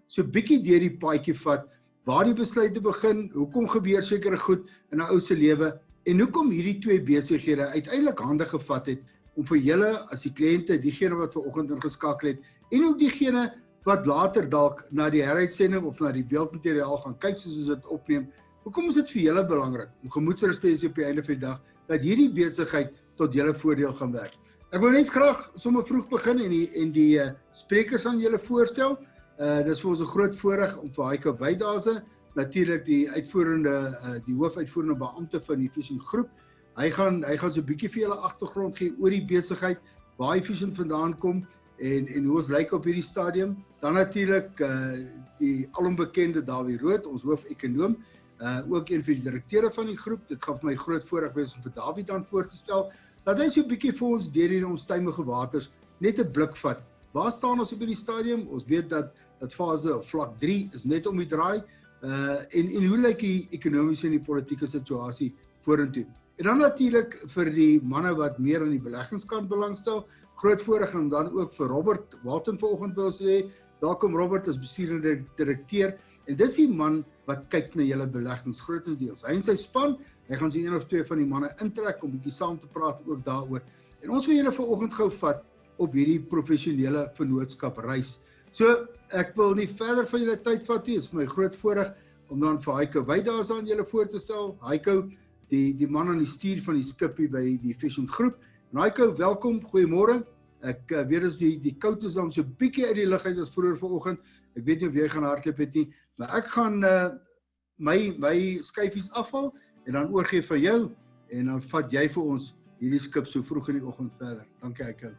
so bietjie deur die paadjie vat, waar die besluite begin, hoekom gebeur sekere goed in 'n ou se lewe, en hoekom hierdie twee besighede uiteindelik hande gevat het, om vir julle as die kliënte, diegene wat vanoggend ingeskakel het, en ook diegene wat later dalk na die heruitsending of na die beeldmateriaal gaan kyk soos ons dit opneem, hoekom is dit vir julle belangrik, om gemoedsrus te hê op die einde van die dag, dat hierdie besigheid tot julle voordeel gaan werk. Ek wil net graag sommer vroeg begin en die sprekers aan julle voorstel. Dit is vir ons 'n groot voorreg om vir Heiko Weidase, natuurlik die hoofuitvoerende beampte van die Efficient Groep. Hy gaan so 'n bietjie vir julle agtergrond gee oor die besigheid, waar Efficient vandaan kom en hoe ons lyk op hierdie stadium. Dan natuurlik die alombekende Dawie Rood, ons hoofekonoom, ook een van die direkteure van die groep. Dit gaan vir my groot voorreg wees om vir Dawie dan voor te stel, dat hy so 'n bietjie vir ons deur hierdie onstuimige waters net 'n blik vat. Waar staan ons op hierdie stadium? Ons weet dat fase of vlak 3 is net om die draai, en hoe lyk die ekonomiese en die politieke situasie vorentoe. En dan natuurlik vir die manne wat meer aan die beleggingskant belangstel, groot voorreg en dan ook vir Robert Walton vanoggend wil sê, welkom Robert as bestuurende direkteur, en dis die man wat kyk na julle beleggings grootendeels. Hy en sy span, hy gaan so een of twee van die manne intrek om 'n bietjie saam te praat ook daaroor. En ons wil julle vanoggend gou vat op hierdie professionele vennootskap reis. So, ek wil nie verder van julle tyd vat nie, is vir my groot voorreg om dan vir Heiko Weidase aan julle voor te stel. Heiko, die man aan die stuur van die skip hier by die Efficient Groep. En Heiko, welkom, goeiemôre. Ek weet as die koud is dan so 'n bietjie uit die lug uit as vroeër vanoggend. Ek weet nie of jy gaan hardloop het nie, maar ek gaan my skyfies afhaal en dan oorgee vir jou en dan vat jy vir ons hierdie skip so vroeg in die oggend verder. Dankie Heiko.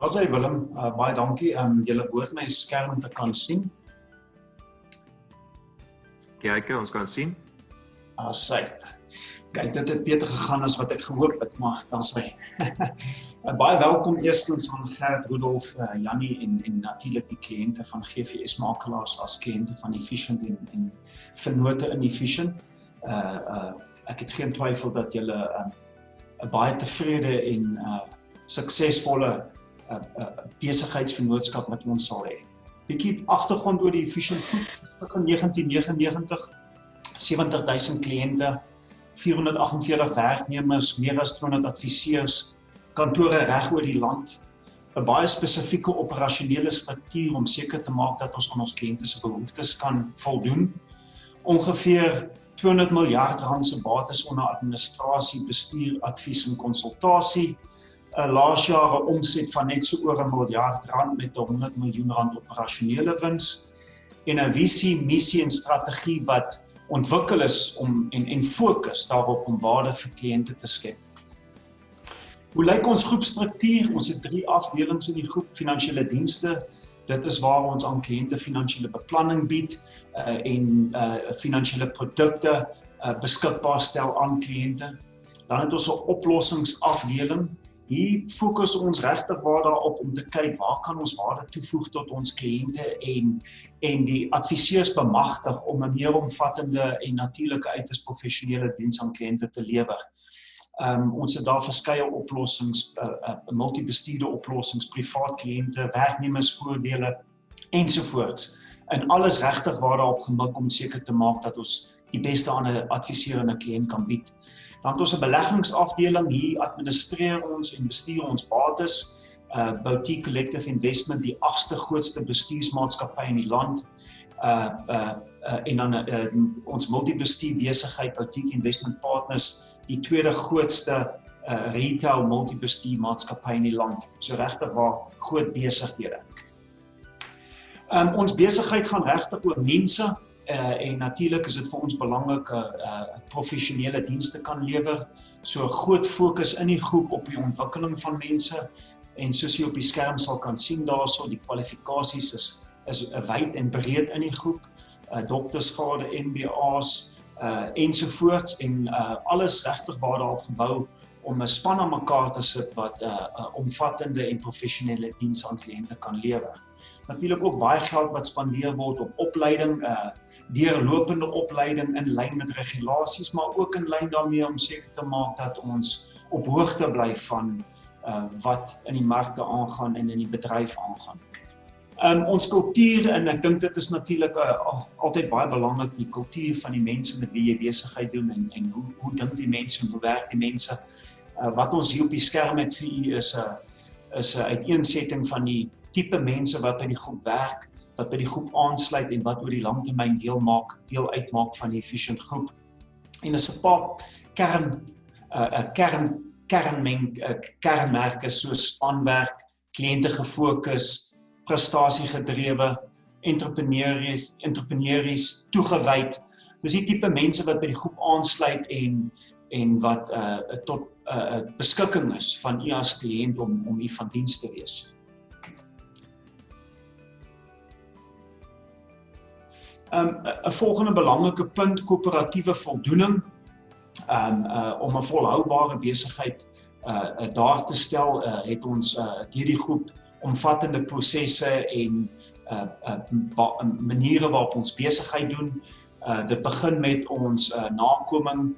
As hy Willem, baie dankie. Julle behoort my skerm te kan sien. Heiko, ons kan sien. Sy. Kyk, dit het beter gegaan as wat ek gehoop het, maar dan sy. Baie welkom eerstens aan Gert, Rudolf, Junie en natuurlik die kliënte van GVS makelaars as kliënte van Efficient en vennote in Efficient. Ek het geen twyfel dat julle 'n baie tevrede en suksesvolle besigheidsvennootskap met ons sal hê. Bietjie agtergrond oor die Efficient Groep in 1999, 70.000 kliënte, 448 werknemers, meer as 200 adviseurs, kantore reg oor die land, 'n baie spesifieke operasionele struktuur om seker te maak dat ons aan ons kliënte se behoeftes kan voldoen. Ongeveer 200 miljard rand se bates onder administrasie, bestuur, advies en konsultasie. Laas jaar 'n omset van net so oor 1 miljard rand met 100 miljoen rand operasionele wins en 'n visie, missie en strategie wat ontwikkel is en fokus daarop om waarde vir kliënte te skep. Hoe lyk ons groepstruktuur? Ons het 3 afdelings in die groep: finansiële dienste. Dit is waar ons aan kliënte finansiële beplanning bied en finansiële produkte beskikbaar stel aan kliënte. Dan het ons 'n oplossingsafdeling. Hier fokus ons regtig waar daarop om te kyk waar kan ons waarde toevoeg tot ons kliënte en die adviseurs bemagtig om 'n meer omvattende en natuurlike uiters professionele diens aan kliënte te lewer. Ons het daar verskeie oplossings, multibestuurde oplossings, privaat kliënte, werknemersvoordele ensovoorts. En alles regtig waar daarop gemik om seker te maak dat ons die beste aan 'n adviseur en 'n kliënt kan bied. Dan het ons 'n beleggingsafdeling. Hier administreer ons en bestuur ons bates. Boutique Collective Investment, die 8ste grootste bestuursmaatskappy in die land. En dan ons multibestuur besigheid, Boutique Investment Partners, die 2de grootste retail multibestuur maatskappy in die land. So regtig waar groot besighede. Ons besigheid gaan regtig oor mense. En natuurlik is dit vir ons belangrik professionele dienste kan lewer. So groot fokus in die groep op die ontwikkeling van mense. En soos jy op die skerm sal kan sien daarso, die kwalifikasies is wyd en breed in die groep. Doktorsgrade, MBA's ensovoorts en alles regtig waar daarop gebou om 'n span aan mekaar te sit wat omvattende en professionele diens aan kliënte kan lewer. Natuurlik ook baie geld wat spandeer word op opleiding, deurlopende opleiding in lyn met regulasies, maar ook in lyn daarmee om seker te maak dat ons op hoogte bly van wat in die markte aangaan en in die bedryf aangaan. Ons kultuur, en ek dink dit is natuurlik altyd baie belangrik, die kultuur van die mense met wie jy besigheid doen, en hoe dink die mense, en hoe werk die mense. Wat ons hier op die skerm het vir u is 'n uiteensetting van die tipe mense wat by die groep werk, wat by die groep aansluit en wat oor die langtermyn deel uitmaak van die efficient groep. En is 'n paar kernmerke soos spanwerk, kliënte gefokus, prestasiegedrewe, entrepreneurs, toegewyd. Dis die tipe mense wat by die groep aansluit en wat tot beskikking is van u as kliënt om u van diens te wees. 'n volgende belangrike punt, koöperatiewe voldoening. Om 'n volhoubare besigheid daar te stel, het ons deur die groep omvattende prosesse en maniere waarop ons besigheid doen. Dit begin met ons nakoming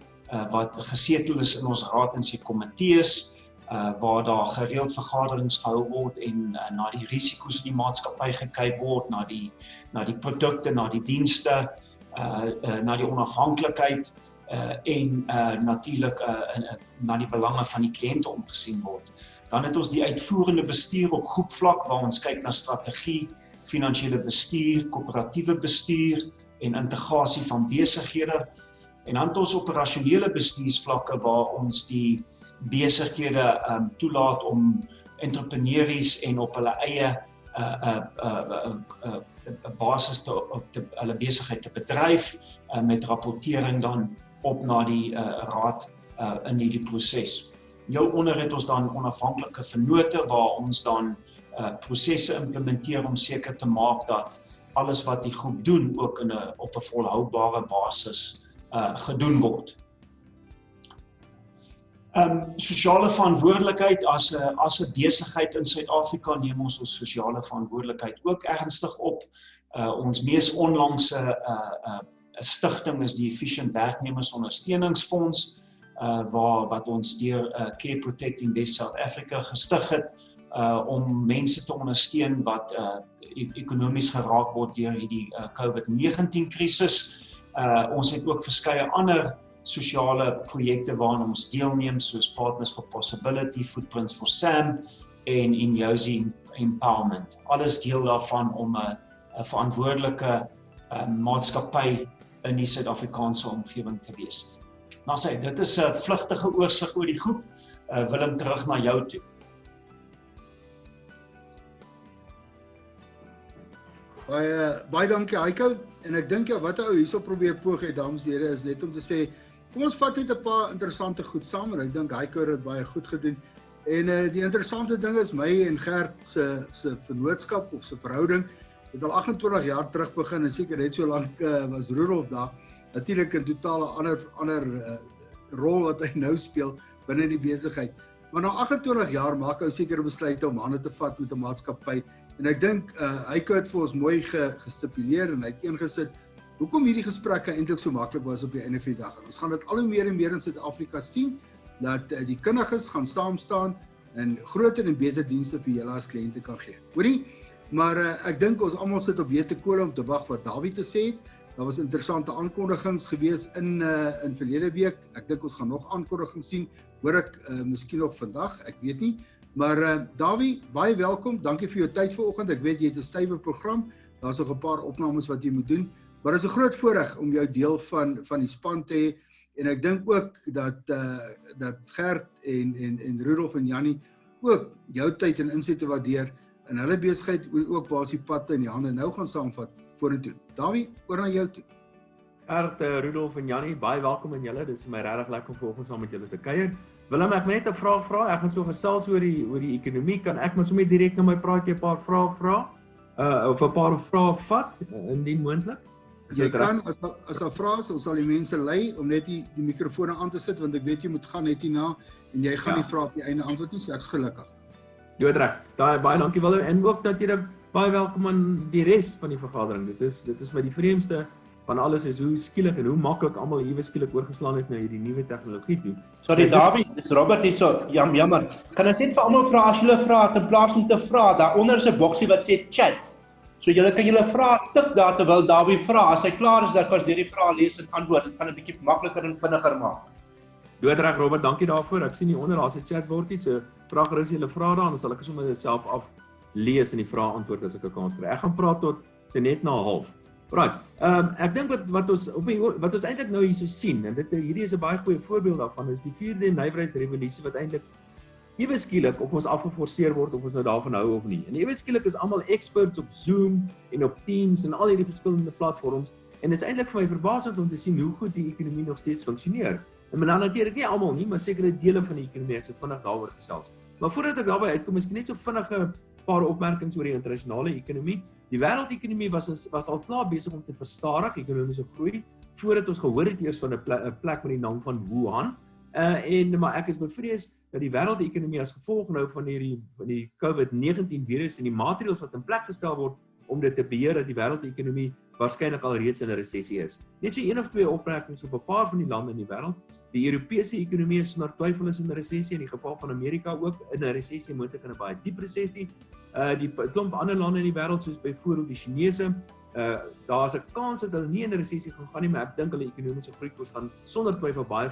wat gesetel is in ons raad en sy komitees, waar daar gereeld vergaderings gehou word en na die risiko's in die maatskappy gekyk word, na die produkte, na die dienste, na die onafhanklikheid en natuurlik na die belange van die kliënte omgesien word. Dan het ons die uitvoerende bestuur op groepvlak waar ons kyk na strategie, finansiële bestuur, koöperatiewe bestuur en integrasie van besighede. En dan het ons operasionele bestuursvlakke waar ons die besighede toelaat om entrepreneurs en op hulle eie basis hulle besigheid te bedryf met rapportering dan op na die raad in hierdie proses. Heel onder het ons dan onafhanklike vennote waar ons dan prosesse implementeer om seker te maak dat alles wat die groep doen ook op 'n volhoubare basis gedoen word. Sosiale verantwoordelikheid as 'n besigheid in Suid-Afrika neem ons sosiale verantwoordelikheid ook ernstig op. Ons mees onlangse stigting is die Efficient Werknemers Ondersteuningsfonds, wat ons deur Care Protecting West South Africa gestig het, om mense te ondersteun wat ekonomies geraak word deur hierdie COVID-19 krisis. Ons het ook verskeie ander sosiale projekte waaraan ons deelneem, soos Partners for Possibility, Footprints for Sam en Inyosi Empowerment. Alles deel daarvan om 'n verantwoordelike maatskappy in die Suid-Afrikaanse omgewing te wees. Nou dit is 'n vlugtige oorsig oor die groep. Willem, terug na jou toe. Baie dankie Heiko, en ek dink wat ou hierso probeer poog het, dames en here, is net om te sê, kom ons vat net 'n paar interessante goed saam, en ek dink Heiko het dit baie goed gedoen. En die interessante ding is, my en Gert se vennootskap of se verhouding het al 28 jaar terug begin, en seker net so lank was Rudolf daar, natuurlik 'n totale ander rol wat hy nou speel binne die besigheid. Maar na 28 jaar maak hy seker besluite om hande te vat met 'n maatskappy. En ek dink Heiko het vir ons mooi gestipuleer en hy het ingesit hoekom hierdie gesprekke eintlik so maklik was op die einde van die dag. En ons gaan dit al hoe meer en meer in Suid-Afrika sien, dat die kundiges gaan saam staan en groter en beter dienste vir julle as kliënte kan gee. Hoorie? Maar ek dink ons almal sit op hete kole om te wag wat Dawie te sê het. Daar was interessante aankondigings gewees in verlede week. Ek dink ons gaan nog aankondigings sien. Hoor ek miskien nog vandag, ek weet nie. Maar Dawie, baie welkom. Dankie vir jou tyd vanoggend. Ek weet jy het 'n stywe program. Daar's nog 'n paar opnames wat jy moet doen. Maar dit is 'n groot voorreg om jou deel van die span te hê. En ek dink ook dat Gert en Rudolf en Junie ook jou tyd en insette waardeer in hulle besigheid, ook waar sy pad in die hande nou gaan saamvat vorentoe. Dawie, oor na jou toe. Gert, Rudolf en Junie, baie welkom aan julle. Dit is my regtig lekker om vanoggend saam met julle te kuier. Willem, ek net 'n vraag vra. Ek gaan so gesels oor die ekonomie. Kan ek maar sommer direk na my praatjie 'n paar vrae vra? Of 'n paar vrae vat indien moontlik? Jy kan as daar vrae is, ons sal die mense lei om net die mikrofone aan te sit, want ek weet jy moet gaan net hierna en jy gaan nie vra op die einde antwoord nie, so ek's gelukkig. Doodreg. Baie dankie Willem, en ook natuurlik baie welkom aan die res van die vergadering. Dit is my die vreemdste van alles is hoe skielik en hoe maklik almal hier skielik oorgeslaan het na hierdie nuwe tegnologie toe. Sorry Dawie, dis Robert hierso. Jammer. Kan ons net vir almal vra as julle vra in plaas om te vra, daaronder is 'n boksie wat sê chat. So julle kan julle vrae tik daar terwyl Dawie vra. As hy klaar is, dan kan ons deur die vrae lees en antwoord. Dit gaan 'n bietjie makliker en vinniger maak. Doodreg Robert, dankie daarvoor. Ek sien hier onder daar's 'n chatbordjie, so vra gerus julle vrae daar, dan sal ek sommer self aflees en die vrae antwoord as ek 'n kans kry. Ek gaan praat tot net na 0:30. Right. Ek dink wat ons eintlik nou hierso sien, en hierdie is 'n baie goeie voorbeeld daarvan, is die 4de nywerheidsrevolusie wat eintlik ewe skielik op ons afgeforceer word of ons nou daarvan hou of nie. En ewe skielik is almal experts op Zoom en op Teams en al hierdie verskillende platforms, en dit is eintlik vir my verbasend om te sien hoe goed die ekonomie nog steeds funksioneer. En dan natuurlik nie almal nie, maar sekere dele van die ekonomie, ek sou vinnig daaroor gesels. Maar voordat ek daarby uitkom, miskien net so vinnige paar opmerkings oor die internasionale ekonomie. Die wêreldekonomie was al klaar besig om te verstadig ekonomiese groei, voordat ons gehoor het eers van 'n plek met die naam van Wuhan. Maar ek is bevrees dat die wêreldekonomie as gevolg nou van die COVID-19 virus en die maatreëls wat in plek gestel word om dit te beheer, dat die wêreldekonomie waarskynlik al reeds in 'n resessie is. Net so 1 of 2 opmerkings op 'n paar van die lande in die wêreld. Die Europese ekonomie is sonder twyfel in 'n resessie, in die geval van Amerika ook in 'n resessie, moontlik in 'n baie diep resessie. Die klomp ander lande in die wêreld, soos byvoorbeeld die Chinese, daar's 'n kans dat hulle nie in 'n resessie gaan nie, maar ek dink hulle ekonomiese groeikoers gaan sonder twyfel baie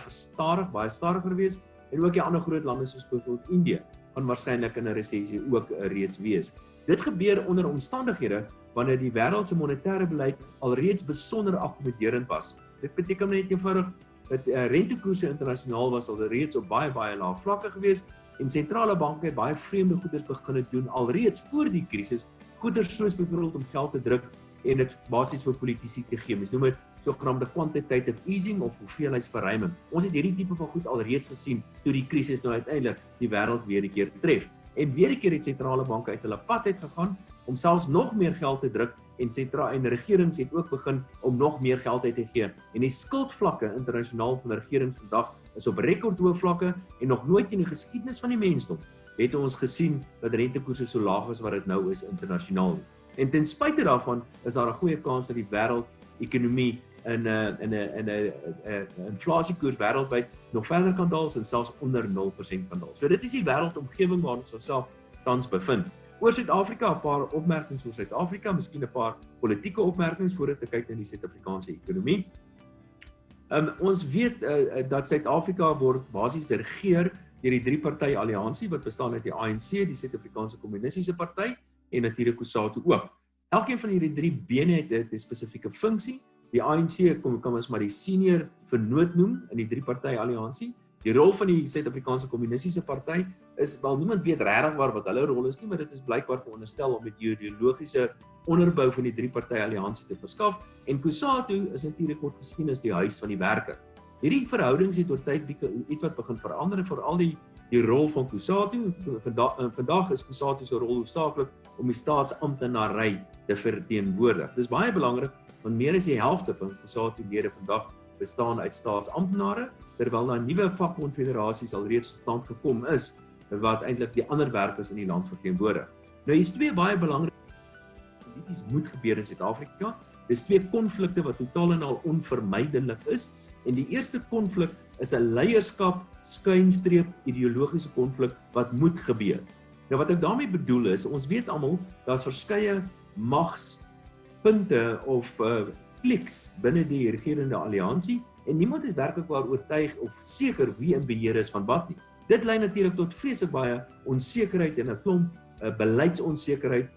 stadiger wees, en ook die ander groot lande soos byvoorbeeld Indië gaan waarskynlik in 'n resessie ook reeds wees. Dit gebeur onder omstandighede wanneer die wêreld se monetêre beleid alreeds besonder akkommoderend was. Dit beteken net eenvoudig dat rentekoerse internasionaal was al reeds op baie lae vlakke gewees, en sentrale banke het baie vreemde goeders begin doen alreeds voor die krisis, goeders soos byvoorbeeld om geld te druk en dit basies vir politici te gee. Mens noem dit sogenaamde quantitative easing of hoeveelheidsverruiming. Ons het hierdie tipe van goed alreeds gesien toe die krisis nou uiteindelik die wêreld weer 'n keer tref. En weer 'n keer het sentrale banke uit hulle pad uitgegaan om selfs nog meer geld te druk, en regerings het ook begin om nog meer geld uit te gee. En die skuldvlakke internasionaal van regerings vandag is op rekordhoë vlakke, en nog nooit in die geskiedenis van die mensdom het ons gesien dat rentekoerse so laag is wat dit nou is internasionaal. En ten spyte daarvan is daar 'n goeie kans dat die wêreldekonomie in 'n inflasiekoers wêreldwyd nog verder kan daal en selfs onder 0% kan daal. So dit is die wêreldomgewing waarin ons osself tans bevind. Oor Suid-Afrika, 'n paar opmerkings oor Suid-Afrika, miskien 'n paar politieke opmerkings voordat ek kyk na die Suid-Afrikaanse ekonomie. Ons weet dat Suid-Afrika word basies geregeer deur die 3-party alliansie wat bestaan uit die ANC, die Suid-Afrikaanse Kommunistiese Party en natuurlik COSATU ook. Elkeen van hierdie 3 bene het 'n spesifieke funksie. Die ANC kan ons maar die senior vernoot noem in die 3-party alliansie. Die rol van die Suid-Afrikaanse Kommunistiese Party is, wel niemand weet regtig wat hulle rol is nie, maar dit is blykbaar veronderstel om met ideologiese onderbou van die 3-party alliansie te verskaf, en COSATU is natuurlik word gesien as die huis van die werker. Hierdie verhoudings het oor tyd iets wat begin verander, en veral die rol van COSATU. Vandag is COSATU se rol hoofsaaklik om die staatsamptenary te verteenwoordig. Dis baie belangrik, want meer as die helfte van COSATU-lede vandag bestaan uit staatsamptenare, terwyl daar nuwe vakbondfederasies alreeds tot stand gekom is, wat eintlik die ander werkers in die land verteenwoordig. Nou, hier's 2 baie belangrike polities moet gebeur in Suid-Afrika. Dis 2 konflikte wat totaal en al onvermydelik is, en die eerste konflik is 'n leierskap skuinstreep ideologiese konflik wat moet gebeur. Nou wat ek daarmee bedoel is, ons weet almal, daar's verskeie magspunte of kliks binne die regerende alliansie, en niemand is werklik waar oortuig of seker wie in beheer is van wat nie. Dit lei natuurlik tot vreeslik baie onsekerheid en 'n klomp beleidsonsekerheid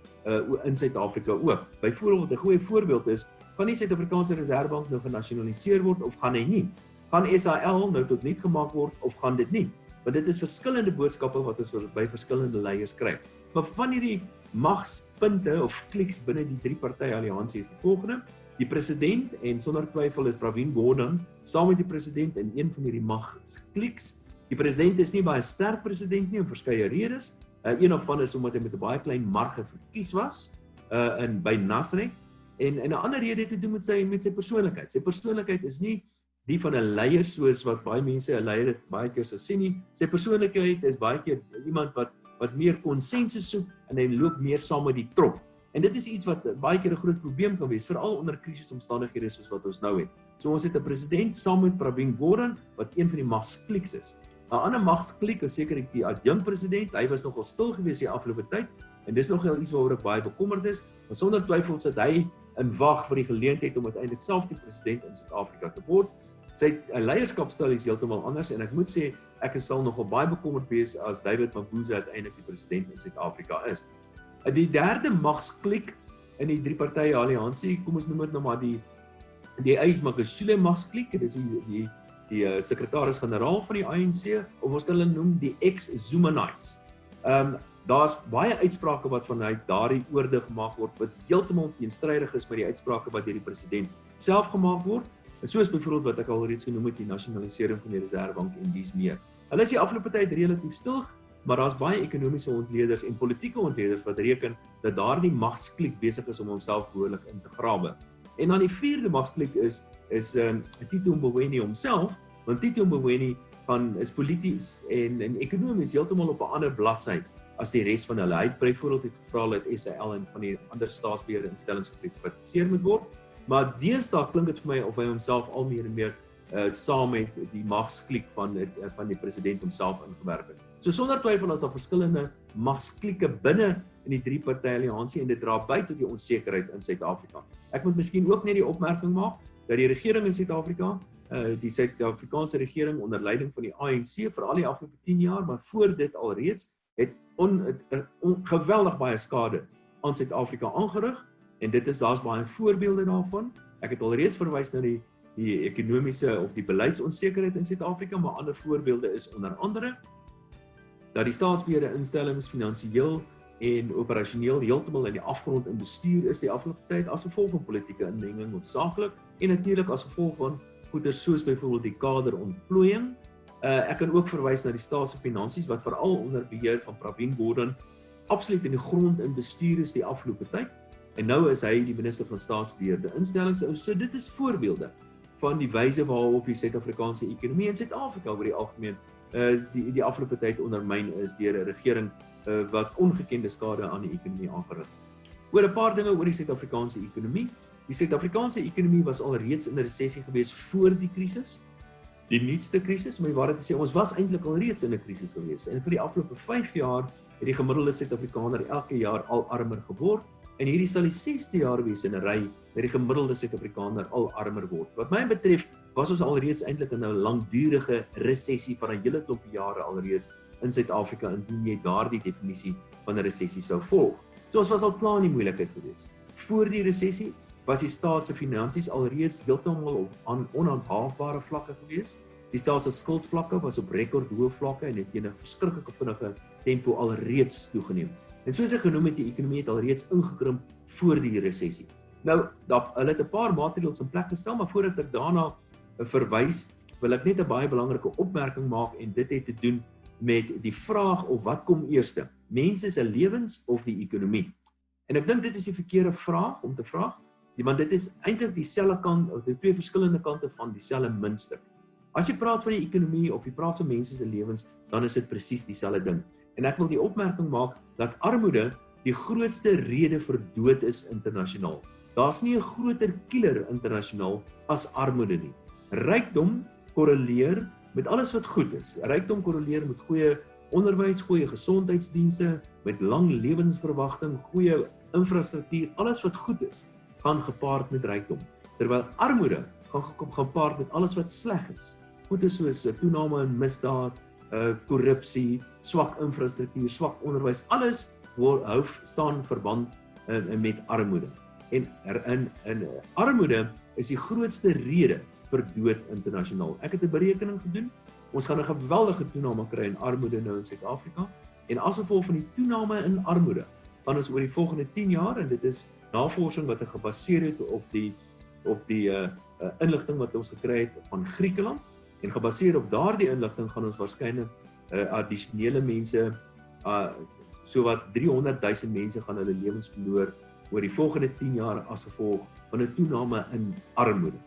in Suid-Afrika ook. Byvoorbeeld 'n goeie voorbeeld is, gaan die Suid-Afrikaanse Reservebank nou genasionaliseer word of gaan hy nie? Gaan SAL nou tot niet gemaak word of gaan dit nie? Want dit is verskillende boodskappe wat ons by verskillende leiers kry. Maar van hierdie magspunte of kliks binne die 3-party alliansie is die volgende. Die president, en sonder twyfel is Pravin Gordhan, saam met die president in een van hierdie magskliks. Die president is nie baie sterk president nie, om verskeie redes. Een daarvan is omdat hy met 'n baie klein marge verkies was by Nasrek, en 'n ander rede het te doen met sy persoonlikheid. Sy persoonlikheid is nie die van 'n leier soos wat baie mense 'n leier baie keer sou sien nie. Sy persoonlikheid is baie keer iemand wat meer konsensus soek, en hy loop meer saam met die trop. En dit is iets wat baie keer 'n groot probleem kan wees, veral onder krisisomstandighede soos wat ons nou het. So ons het 'n president saam met Pravin Gordhan wat een van die magskliks is. 'n ander magsklik is seker die adjunkpresident. Hy was nogal stil gewees die afgelope tyd, en dis nogal iets waaroor ek baie bekommerd is, maar sonder twyfel sit hy in wag vir die geleentheid om uiteindelik self die president in Suid-Afrika te word. Sy leierskapstyl is heeltemal anders en ek moet sê, ek sal nogal baie bekommerd wees as David Mabuza uiteindelik die president in Suid-Afrika is. Die derde magsklik in die drie-partye alliansie, kom ons noem dit nou maar die Magashule magsklik, dit is die sekretaris-generaal van die ANC, of ons kan hulle noem die ex-Zumanites. Daar's baie uitsprake wat vanuit daardie oorde gemaak word, wat heeltemal teenstrydig is met die uitsprake wat deur die president self gemaak word, en soos byvoorbeeld wat ek al reeds genoem het, die nasionalisering van die Reservebank en dies meer. Hulle is die afgelope tyd relatief stil, maar daar's baie ekonomiese ontleeders en politieke ontleeders wat reken dat daardie magsklik besig is om homself behoorlik in te grawe. En dan die vierde magsklik is Tito Mboweni homself, want Tito Mboweni is polities en ekonomies heeltemal op 'n ander bladsy as die res van hulle. Hy het byvoorbeeld gevra dat SAL en van die ander staatsbeheerde instellings geprivatiseer moet word, maar deesdae klink dit vir my of hy homself al meer en meer saam met die magsklik van die president homself ingewerk het. So sonder twyfel is daar verskillende magsklieke binne in die drie-partye alliansie en dit dra by tot die onsekerheid in Suid-Afrika. Ek moet miskien ook net die opmerking maak dat die regering in Suid-Afrika, die Suid-Afrikaanse regering onder leiding van die ANC vir al die afgelope 10 jaar, maar voor dit alreeds het geweldig baie skade aan Suid-Afrika aangerig en daar's baie voorbeelde daarvan. Ek het alreeds verwys na die ekonomiese of die beleidsonsekerheid in Suid-Afrika, maar ander voorbeelde is onder andere dat die staatsbeheerde instellings finansiëel en operasioneel heeltemal in die afgrond in bestuur is die afgelope tyd as gevolg van politieke inmenging hoofsaaklik en natuurlik as gevolg van goeie soos byvoorbeeld die kaderontplooiing. Ek kan ook verwys na die staatse finansies wat veral onder beheer van Pravin Gordhan absoluut in die grond in bestuur is die afgelope tyd en nou is hy die minister van staatsbeheerde instellings. So dit is voorbeelde van die wyse waarop die Suid-Afrikaanse ekonomie in Suid-Afrika oor die algemeen die afgelope tyd ondermyn is deur 'n regering wat ongekende skade aan die ekonomie aangerig. Oor 'n paar dinge oor die Suid-Afrikaanse ekonomie. Die Suid-Afrikaanse ekonomie was alreeds in 'n resessie gewees voor die krisis. Die nuutste krisis, maar waar dit sê ons was eintlik alreeds in 'n krisis gewees. En vir die afgelope 5 jaar het die gemiddelde Suid-Afrikaner elke jaar al armer geword en hierdie sal die 6de jaar wees in 'n ry dat die gemiddelde Suid-Afrikaner al armer word. Wat my betref, was ons alreeds eintlik in 'n langdurige resessie van 'n hele klomp jare alreeds in Suid-Afrika indien jy daardie definisie van 'n resessie sou volg. So ons was al klaar in die moeilikheid gewees. Voor die resessie was die staat se finansies alreeds heeltemal op onhandhaafbare vlakke gewees. Die staat se skuldvlakke was op rekordhoë vlakke en het teen 'n verskriklike vinnige tempo alreeds toegeneem. En soos ek genoem het, die ekonomie het alreeds ingekrimp voor die resessie. Nou, hulle het 'n paar maatreëls in plek gestel, maar voordat ek daarna verwys, wil ek net 'n baie belangrike opmerking maak en dit het te doen met die vraag of wat kom eerste, mense se lewens of die ekonomie. En ek dink dit is die verkeerde vraag om te vra, want dit is eintlik dieselfde kant, of die twee verskillende kante van dieselfde muntstuk. As jy praat van die ekonomie of jy praat van mense se lewens, dan is dit presies dieselfde ding. En ek wil die opmerking maak dat armoede die grootste rede vir dood is internasionaal. Daar's nie 'n groter killer internasionaal as armoede nie. Rykdom korreleer met alles wat goed is. Rykdom korreleer met goeie onderwys, goeie gesondheidsdienste, met lang lewensverwagting, goeie infrastruktuur, alles wat goed is, gaan gepaard met rykdom. Terwyl armoede gaan gepaard met alles wat sleg is. Goeie soos toename in misdaad, korrupsie, swak infrastruktuur, swak onderwys, alles staan verband met armoede. En armoede is die grootste rede vir dood internasionaal. Ek het 'n berekening gedoen. Ons gaan 'n geweldige toename kry in armoede nou in Suid-Afrika. En as gevolg van die toename in armoede, gaan ons oor die volgende 10 jaar, en dit is navorsing wat ek gebaseer het op die inligting wat ons gekry het van Griekeland, en gebaseer op daardie inligting gaan ons waarskynlik addisionele mense, sowat 300,000 mense gaan hulle lewens verloor oor die volgende 10 jaar as gevolg van 'n toename in armoede.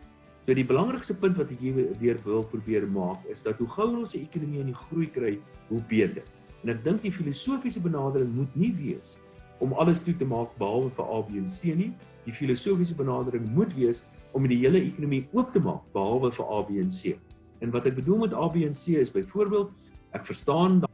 So die belangrikste punt wat ek hier wil probeer maak, is dat hoe gouer ons die ekonomie in die groei kry, hoe beter. En ek dink die filosofiese benadering moet nie wees om alles toe te maak behalwe vir A, B en C nie. Die filosofiese benadering moet wees om die hele ekonomie oop te maak behalwe vir A, B en C. En wat ek bedoel met A, B en C is byvoorbeeld, ek verstaan dat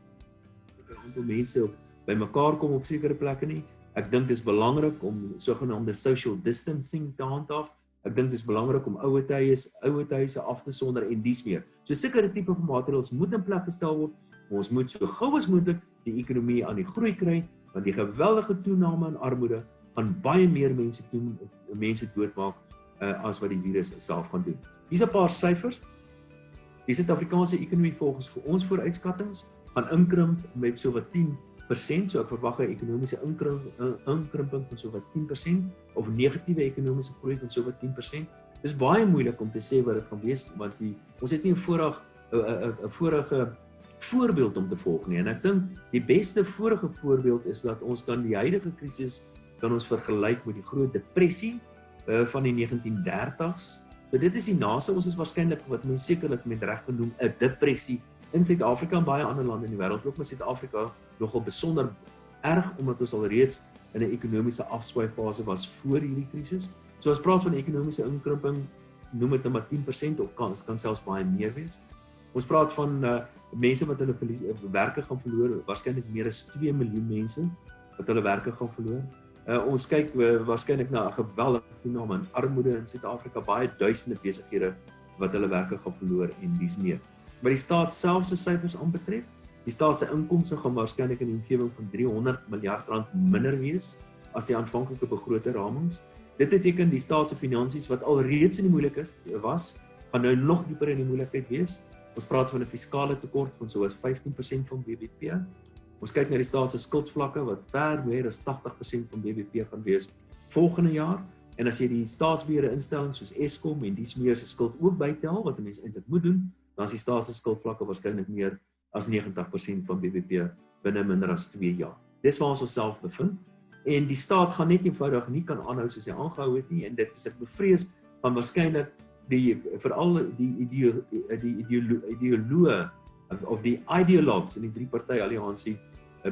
'n aantal mense by mekaar kom op sekere plekke nie. Ek dink dit is belangrik om sogenaamde social distancing te handhaaf. Ek dink dit is belangrik om ouer huise af te sonder en dies meer. So sekere tipe van maatreëls moet in plek gestel word. Ons moet so gou as moontlik die ekonomie aan die groei kry, want die geweldige toename in armoede gaan baie meer mense doodmaak as wat die virus self gaan doen. Hier's 'n paar syfers. Die Suid-Afrikaanse ekonomie volgens vir ons vooruitskattings gaan inkrimp met sowat 10%, so ek verwag 'n ekonomiese inkrimping van sowat 10% of negatiewe ekonomiese groei van sowat 10%. Dis baie moeilik om te sê wat dit gaan wees, want ons het nie 'n vorige voorbeeld om te volg nie. En ek dink die beste vorige voorbeeld is dat ons kan die huidige krisis kan ons vergelyk met die groot depressie van die 1930s. So dit is die naaste, ons is waarskynlik wat mense sekerlik met reg genoem 'n depressie in Suid-Afrika en baie ander lande in die wêreld, ook maar Suid-Afrika nogal besonder erg omdat ons al reeds in 'n ekonomiese afswaai-fase was voor hierdie krisis. So as praat van ekonomiese inkrimping, noem dit net maar 10% of kan selfs baie meer wees. Ons praat van mense wat hulle werke gaan verloor, waarskynlik meer as 2 miljoen mense wat hulle werke gaan verloor. Ons kyk waarskynlik na 'n geweldige toename in armoede in Suid-Afrika, baie duisende besighede wat hulle werke gaan verloor en dies meer. Maar die staat self se syfers aanbetref, die staat se inkomste gaan waarskynlik in die omgewing van 300 miljard rand minder wees as die aanvanklike begrote ramings. Dit beteken die staat se finansies wat alreeds in die moeilikheid was, gaan nou nog dieper in die moeilikheid wees. Ons praat van 'n fiskale tekort van so as 15% van BBP. Ons kyk na die staat se skuldvlakke wat ver meer as 80% van BBP gaan wees volgende jaar. En as jy die staatsbeheerde instellings soos Eskom en dies meer se skuld ook bytel, wat 'n mens eintlik moet doen, dan is die staat se skuldvlakke waarskynlik meer as 90% van BBP binne minder as 2 jaar. Dis waar ons onsself bevind. En die staat gaan net eenvoudig nie kan aanhou soos hy aangehou het nie, en dit is ek bevrees van waarskynlik veral die ideoloë of die ideologues in die 3-party alliansie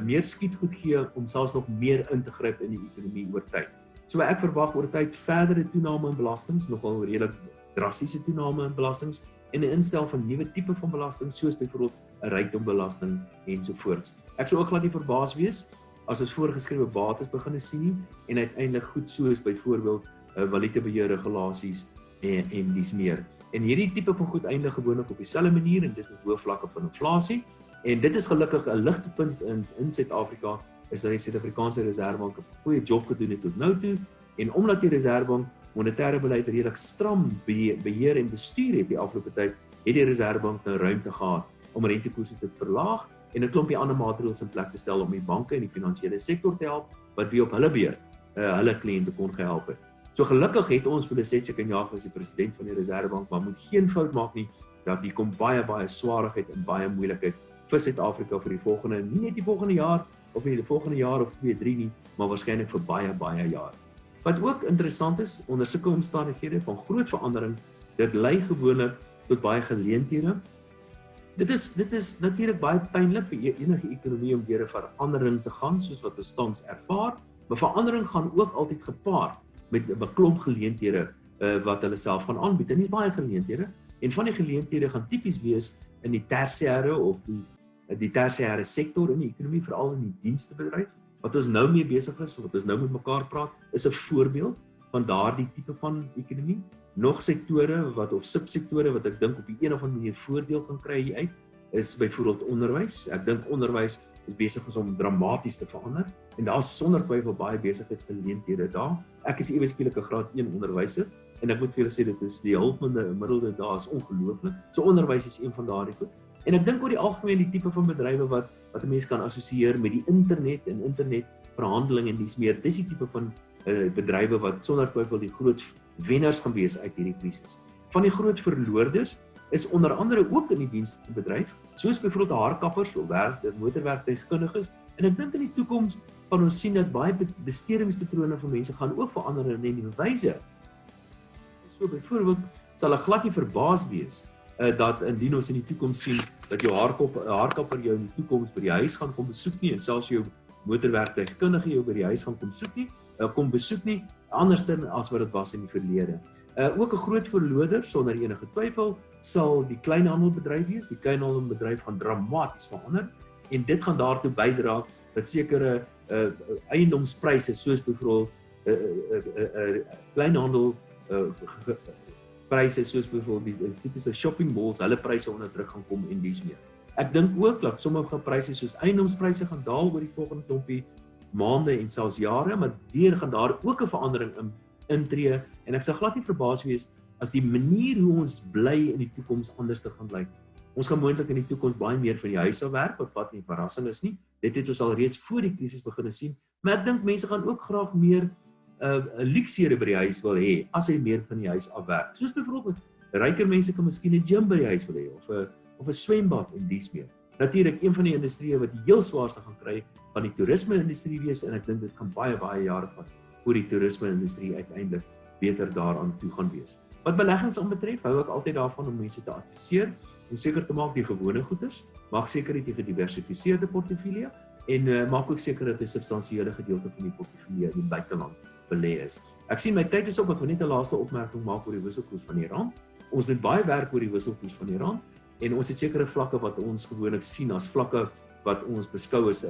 meer skietgoed gee om selfs nog meer in te gryp in die ekonomie oor tyd. So ek verwag oor tyd verdere toename in belastings, nogal redelik drastiese toename in belastings en 'n instel van nuwe tipe van belasting soos byvoorbeeld 'n rykdombelasting ensovoorts. Ek sou ook glad nie verbaas wees as ons voorgeskrewe bates begin sien nie en uiteindelik goed soos byvoorbeeld valutebeheer regulasies en dies meer. En hierdie tipe van goed eindig gewoonlik op dieselfde manier en dis met hoë vlakke van inflasie. En dit is gelukkig 'n ligtepunt in Suid-Afrika is dat die Suid-Afrikaanse Reserwebank 'n goeie job gedoen het tot nou toe en omdat die Reserwebank monetêre beleid redelik stram beheer en bestuur het die afgelope tyd, het die Reserwebank nou ruimte gehad om rentekoerse te verlaag en 'n klompie ander maatreëls in plek te stel om die banke en die finansiële sektor te help wat weer op hulle beurt hulle kliënte kon gehelp het. So gelukkig het ons vir Lesetse Kanyako as die president van die Reserwebank, maar moet geen fout maak nie dat hier kom baie swaarigheid en baie moeilikheid vir Suid-Afrika vir die volgende, nie net die volgende jaar of die volgende jaar of 2, 3 nie, maar waarskynlik vir baie jaar. Wat ook interessant is, onder sulke omstandighede van groot verandering, dit lei gewoonlik tot baie geleenthede. Dit is natuurlik baie pynlik vir enige ekonomie om deur 'n verandering te gaan soos wat ons tans ervaar, maar verandering gaan ook altyd gepaard met 'n klomp geleenthede wat hulle self gaan aanbied. En dis baie geleenthede en van die geleenthede gaan tipies wees in die tersiêre of die tersiêre sektor in die ekonomie, veral in die dienstebedryf. Wat ons nou mee besig is, wat ons nou met mekaar praat, is 'n voorbeeld van daardie tipe van ekonomie. Nog sektore of subsektore wat ek dink op die een of ander manier voordeel gaan kry hieruit, is byvoorbeeld onderwys. Ek dink onderwys is besig om dramaties te verander en daar is sonder twyfel baie besigheidsgeleenthede daar. Ek is ewe skielik 'n graad 1 onderwyser en ek moet vir julle sê dit is die hulpmiddelde daar is ongelooflik. So onderwys is een van daardie goed. En ek dink oor die algemeen die tipe van bedrywe wat 'n mens kan assosieer met die internet en internetverhandeling en dies meer. Dis die tipe van bedrywe wat sonder twyfel die groot wenners gaan wees uit hierdie krisis. Van die groot verloorders is onder andere ook in die dienstebedryf, soos byvoorbeeld haarkappers of motorwerktuigkundiges. En ek dink in die toekoms gaan ons sien dat baie bestedingspatrone van mense gaan ook verander in 'n nuwe wyse. So byvoorbeeld sal ek glad nie verbaas wees dat indien ons in die toekoms sien dat jou haarkapper jou in die toekoms by die huis gaan kom besoek nie en selfs jou motorwerktuigkundige jou by die huis gaan kom besoek nie, anders dan as wat dit was in die verlede. Ook 'n groot verloder sonder enige twyfel sal die kleinhandelbedryf wees. Die kleinhandelbedryf gaan dramaties verander en dit gaan daartoe bydra dat sekere eiendomspryse soos byvoorbeeld kleinhandel pryse soos byvoorbeeld die tipiese shopping malls, hulle pryse onder druk gaan kom en dies meer. Ek dink ook dat sommige pryse soos eiendomspryse gaan daal oor die volgende klompie maande en selfs jare, maar weer gaan daar ook 'n verandering intree en ek sal glad nie verbaas wees as die manier hoe ons bly in die toekoms anders te gaan lyk. Ons gaan moontlik in die toekoms baie meer van die huis af werk, wat nie verrassing is nie. Dit het ons al reeds voor die krisis begin sien, maar ek dink mense gaan ook graag meer luksere by die huis wil hê as hy meer van die huis af werk. Soos byvoorbeeld ryker mense kan miskien 'n gym by die huis wil hê of 'n swembad en dies meer. Natuurlik een van die industrieë wat die heel swaarste gaan kry van die toerisme-industrie wees en ek dink dit gaan baie jare vat voor die toerisme-industrie uiteindelik beter daaraan toe gaan wees. Wat beleggings aanbetref, hou ek altyd daarvan om mense te adviseer om seker te maak die gewone goederes, maak seker dat jy 'n gediversifiseerde portefeulje en maak ook seker dat 'n substansiële gedeelte van die portefeulje in die buiteland belê is. Ek sien my tyd is op, ek wil net 'n laaste opmerking maak oor die wisselkoers van die rand. Ons doen baie werk oor die wisselkoers van die rand en ons het sekere vlakke wat ons gewoonlik sien as vlakke wat ons beskou as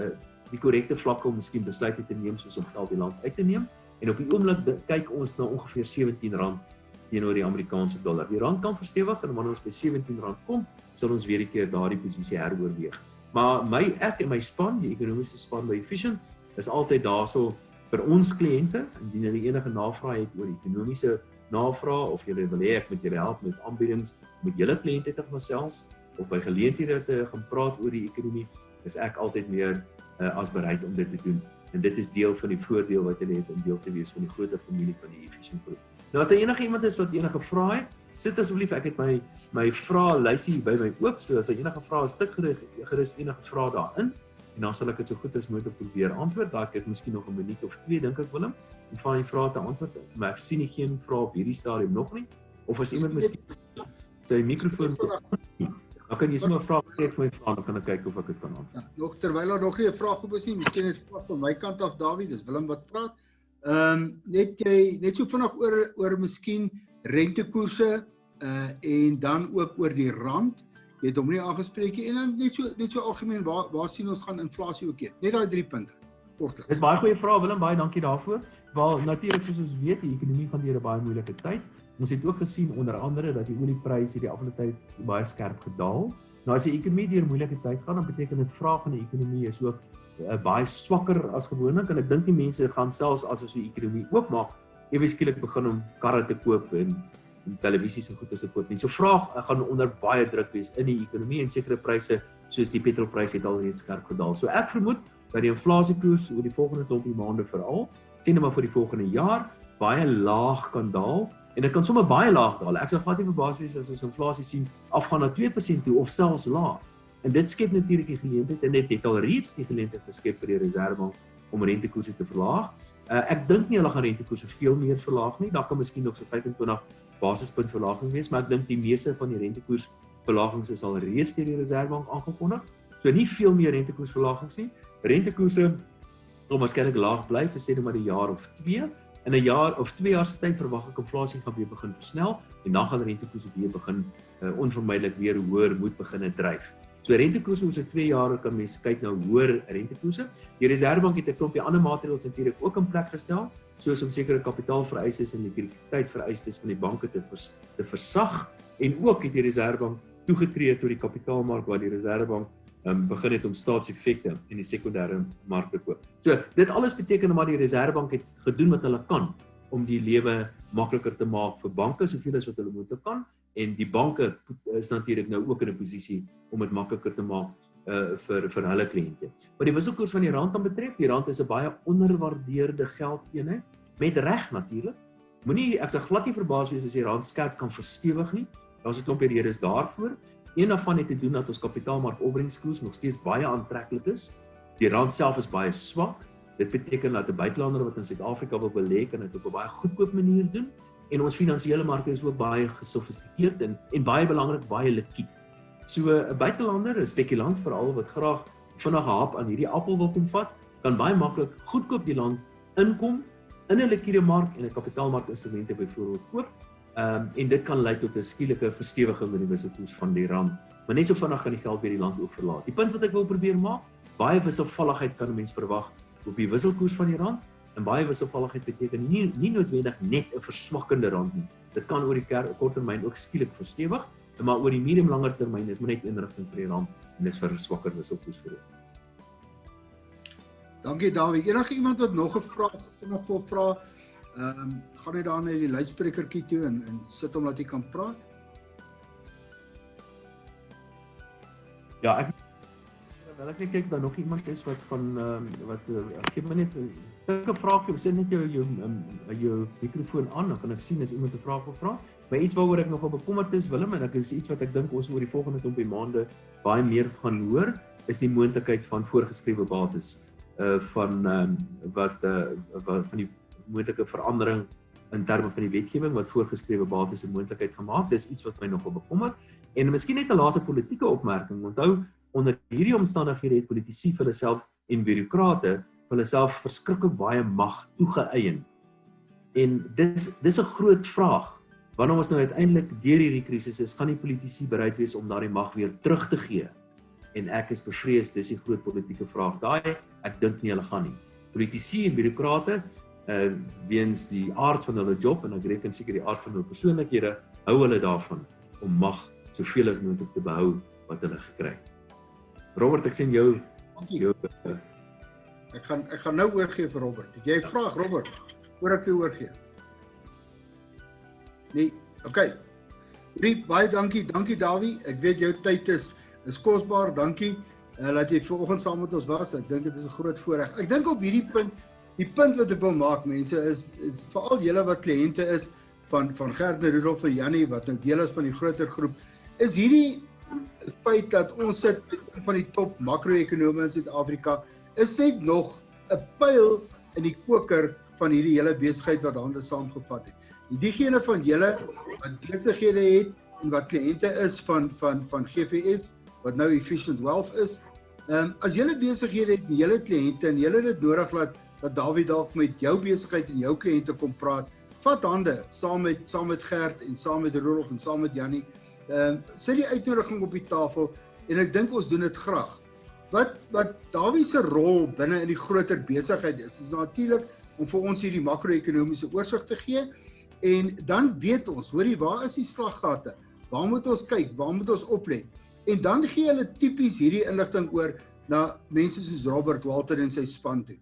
die korrekte vlakke om miskien besluite te neem soos om geld die land uit te neem en op die oomblik kyk ons na ongeveer R17 teenoor die Amerikaanse dollar. Die rand kan verstewig en wanneer ons by R17 kom, sal ons weer 'n keer daardie posisie heroorweeg. Maar ek en my span, die ekonomiese span by Efficient, is altyd daarso vir ons kliënte, indien hulle enige navrae het oor ekonomiese navrae of julle wil hê ek moet julle help met aanbiedings, met julle kliënte te gesels of by geleenthede te gaan praat oor die ekonomie, is ek altyd meer as bereid om dit te doen. En dit is deel van die voordeel wat hulle het om deel te wees van die groter familie van die Efficient Groep. Nou as daar enige iemand is wat enige vrae het, sit asseblief, ek het my vraelysie by my oop, so as daar enige vrae is, tik gerus enige vrae daarin en dan sal ek dit so goed as moontlik probeer antwoord. Daar het miskien nog 'n minuut of 2 dink ek Willem om van die vrae te antwoord, maar ek sien nie geen vrae op hierdie stadium nog nie. Of as iemand miskien sy mikrofoon dan kan jy sommer 'n vraag kry vir my vra, dan kan ek kyk of ek dit kan antwoord. Ja, nog terwyl daar nog nie 'n vraag op is nie, miskien net van my kant af Dawie, dis Willem wat praat. Net so vinnig oor miskien rentekoerse en dan ook oor die rand. Jy het hom nie aangespreek nie en dan net so algemeen waar sien ons gaan inflasie ook heen? Net daai 3 punte. Kortlik. Dis baie goeie vrae Willem, baie dankie daarvoor. Wel natuurlik soos ons weet, die ekonomie gaan deur 'n baie moeilike tyd. Ons het ook gesien onder andere dat die oliepryse die afgelope tyd baie skerp gedaal. Nou as die ekonomie deur 'n moeilike tyd gaan, dan beteken dit vraag van die ekonomie is ook baie swakker as gewoonlik en ek dink die mense gaan selfs as ons die ekonomie oopmaak, ewe skielik begin om karre te koop en televisies en goede te koop nie. So vraag gaan onder baie druk wees in die ekonomie en sekere pryse soos die petrolprys het alreeds skerp gedaal. So ek vermoed dat die inflasiekoers oor die volgende klompie maande veral, sien maar vir die volgende jaar, baie laag kan daal en dit kan sommer baie laag daal. Ek sal glad nie verbaas wees as ons inflasie sien afgaan na 2% toe of selfs laag. En dit skep natuurlik die geleentheid en dit het al reeds die geleentheid geskep vir die Reserwebank om rentekoerse te verlaag. Ek dink nie hulle gaan rentekoerse veel meer verlaag nie. Daar kan miskien nog so 25 basispunt verlaging wees, maar ek dink die meeste van die rentekoersverlagings is al reeds deur die Reserwebank aangekondig. So nie veel meer rentekoersverlagings nie. Rentekoerse gaan waarskynlik laag bly vir sê net maar 'n jaar of 2. In 'n jaar of 2 jaar se tyd verwag ek inflasie gaan weer begin versnel en dan gaan rentekoerse weer begin onvermydelik weer hoër moet begin dryf. So rentekoerse oor 2 jaar kan mense kyk na hoër rentekoerse. Die Reserwebank het 'n klompie ander maatreëls natuurlik ook in plek gestel, soos om sekere kapitaalvereistes en likwiditeitvereistes van die banke te versag en ook het die Reserwebank toegetree tot die kapitaalmark waar die Reserwebank begin het om staatseffekte in die sekondêre mark te koop. So dit alles beteken maar die Reserwebank het gedoen wat hulle kan om die lewe makliker te maak vir banke soveel as wat hulle moet kan en die banke is natuurlik nou ook in 'n posisie om dit makliker te maak vir hulle kliënte. Wat die wisselkoers van die rand dan betref, die rand is 'n baie onderwaardeerde geldeenheid met reg natuurlik. Ek sal glad nie verbaas wees as die rand skerp kan verstewig nie. Daar's 'n klompie redes daarvoor. Een daarvan het te doen dat ons kapitaalmark opbrengskoers nog steeds baie aantreklik is. Die rand self is baie swak. Dit beteken dat 'n buitelander wat in Suid-Afrika wil belê kan dit op 'n baie goedkoop manier doen en ons finansiële marke is ook baie gesofistikeerd en baie belangrik baie likwid. So 'n buitelander, 'n spekulant veral wat graag vinnig 'n hap aan hierdie appel wil kom vat, kan baie maklik goedkoop die land inkom in 'n likwiede mark en 'n kapitaalmark instrumente byvoorbeeld koop. En dit kan lei tot 'n skielike verstewiging in die wisselkoers van die rand. Maar net so vinnig kan die geld weer die land ook verlaat. Die punt wat ek wil probeer maak, baie wisselvalligheid kan 'n mens verwag op die wisselkoers van die rand, en baie wisselvalligheid beteken nie noodwendig net 'n verswakkende rand nie. Dit kan oor die kort termyn ook skielik verstewig, maar oor die medium langer termyn is maar net een rigting vir die rand en dis vir 'n swakker wisselkoers vir ons. Dankie Dawie. Enige iemand wat nog 'n vraag vinnig wil vra, gaan net daar na die luidsprekertjie toe en sit hom dat jy kan praat. Ja, ek wil ek net kyk dat nog iemand is wat van wat gee my net 'n vraagie, sit net jou mikrofoon aan, dan kan ek sien as iemand 'n vraag wil vra. Maar iets waaroor ek nogal bekommerd is, Willem, en dit is iets wat ek dink ons oor die volgende klompie maande baie meer gaan hoor, is die moontlikheid van voorgeskrewe bates. Van die moontlike verandering in terme van die wetgewing wat voorgeskrewe bates 'n moontlikheid gemaak. Dis iets wat my nogal bekommer. En miskien net 'n laaste politieke opmerking. Onthou, onder hierdie omstandighede het politici vir hulself en bureaukrate vir hulself verskriklik baie mag toegeëien. En dis 'n groot vraag. Wanneer ons nou uiteindelik deur hierdie krisis is, gaan die politici bereid wees om daardie mag weer terug te gee. En ek is bevrees, dis die groot politieke vraag. Daai, ek dink nie hulle gaan nie. Politici en bureaukrate, weens die aard van hulle job, en ek reken seker die aard van hulle persoonlikhede, hou hulle daarvan om mag soveel as moontlik te behou wat hulle gekry het. Robert, ek sien jou. Ek gaan nou oorgee vir Robert. Het jy 'n vraag, Robert? Voor ek vir jou oorgee. Nee, okay. Baie dankie Dawie. Ek weet jou tyd is kosbaar. Dankie dat jy vanoggend saam met ons was. Ek dink dit is 'n groot voorreg. Ek dink op hierdie punt, die punt wat ek wil maak, mense, is veral julle wat kliënte is van Gert en Rudolf en Junie, wat nou deel is van die groter groep, is hierdie feit dat ons sit met een van die top makro-ekonome in Suid-Afrika, is net nog 'n pyl in die koker van hierdie hele besigheid wat hande saamgevat het. En diegene van julle wat besighede het en wat kliënte is van GVS, wat nou Efficient Wealth is, as julle besighede het en julle kliënte en julle dit nodig dat Dawie dalk met jou besigheid en jou kliënte kom praat, vat hande saam met Gert en saam met Rudolf en saam met Junie, sit die uitnodiging op die tafel en ek dink ons doen dit graag. Wat Dawie se rol binne in die groter besigheid is natuurlik om vir ons hierdie makro-ekonomiese oorsig te gee. En dan weet ons, hoorie, waar is die slaggate? Waar moet ons kyk? Waar moet ons oplet? En dan gee hulle tipies hierdie inligting oor na mense soos Robert Walter en sy span toe.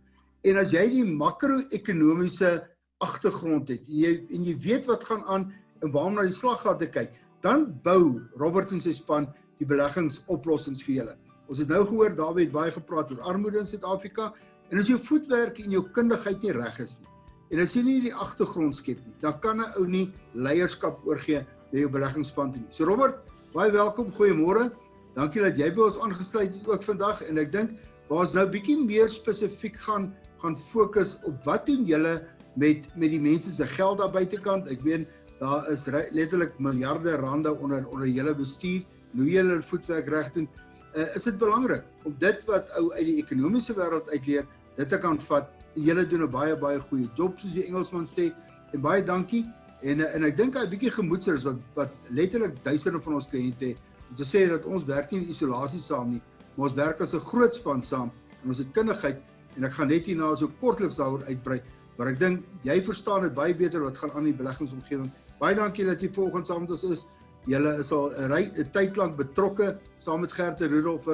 En as jy die makro-ekonomiese agtergrond het en jy weet wat gaan aan en waarom na die slaggate kyk, dan bou Robert en sy span die beleggingsoplossings vir julle. Ons het nou gehoor, Dawie het baie gepraat oor armoede in Suid-Afrika, en as jou voetwerk en jou kundigheid nie reg is nie, en as jy nie die agtergrond skep nie, dan kan 'n ou nie leierskap oorgee by jou beleggingsspan nie. So Robert, baie welkom, goeiemôre. Dankie dat jy by ons aangesluit het ook vandag, en ek dink waar ons nou bietjie meer spesifiek gaan fokus op wat doen julle met die mense se geld daar buitekant. Ek weet daar is letterlik miljarde rande onder julle bestuur. Hoe julle voetwerk reg doen, is dit belangrik om dit wat ou uit die ekonomiese wêreld uitleer, dit te kan vat. Julle doen 'n baie goeie job, soos die Engelsman sê, en baie dankie. En ek dink 'n bietjie gemoedser is wat letterlik duisende van ons kliënte het, om te sê dat ons werk nie in isolasie saam nie, maar ons werk as 'n groot span saam, en ons het kundigheid, en ek gaan net hierna so kortliks daaroor uitbrei, maar ek dink jy verstaan dit baie beter wat gaan aan die beleggingsomgewing. Baie dankie dat jy vanoggend saam met ons is. Julle is al 'n tyd lank betrokke saam met Gert en Rudolf,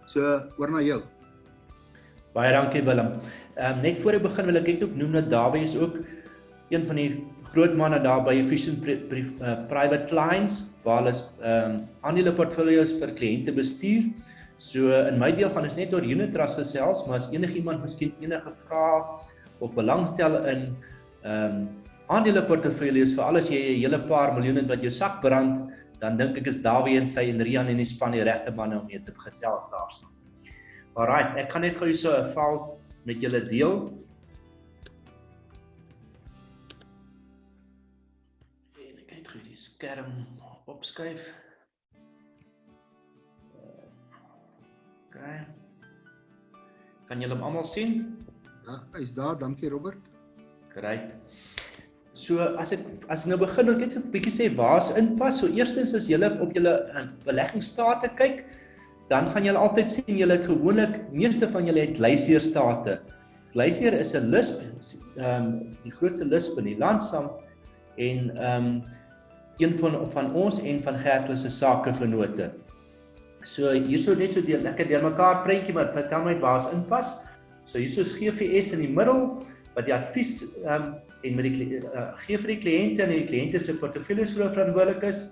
so oor na jou. Baie dankie Willem. Net voor ek begin wil ek net ook noem dat Dawie is ook een van die groot manne daar by Efficient Private Clients, waar hulle aandeleportfolios vir kliënte bestuur. So in my deel gaan ons net oor Unitrust gesels, maar as enigiemand miskien enige vrae of belangstel in aandeleportfolios, veral as jy 'n hele paar miljoen het wat jou sak brand, dan dink ek is Dawie en sy en Rian en die span die regte manne om mee te gesels daarso. Alright, ek kan net gou so 'n val met julle deel. En ek het gou die skerm opskuif. Okay. Kan julle hom almal sien? Ja, hy is daar, dankie Robert. Great. So as ek nou begin, ek net 'n bietjie sê waar's inpas. So eerstens as julle op julle beleggingsstate kyk, dan gaan julle altyd sien, julle het gewoonlik, meeste van julle het glyseerstate. Glyseer is 'n lisp, die grootste lisp in die land saam, en een van ons en van Gertler se sakevennote. So hierso net so lekker deur mekaar prentjie, maar vertel my waar is inpas. So hierso is GVS in die middel, wat die advies en met die gee vir die kliënte en die kliënte se portefeuilles verantwoordelik is.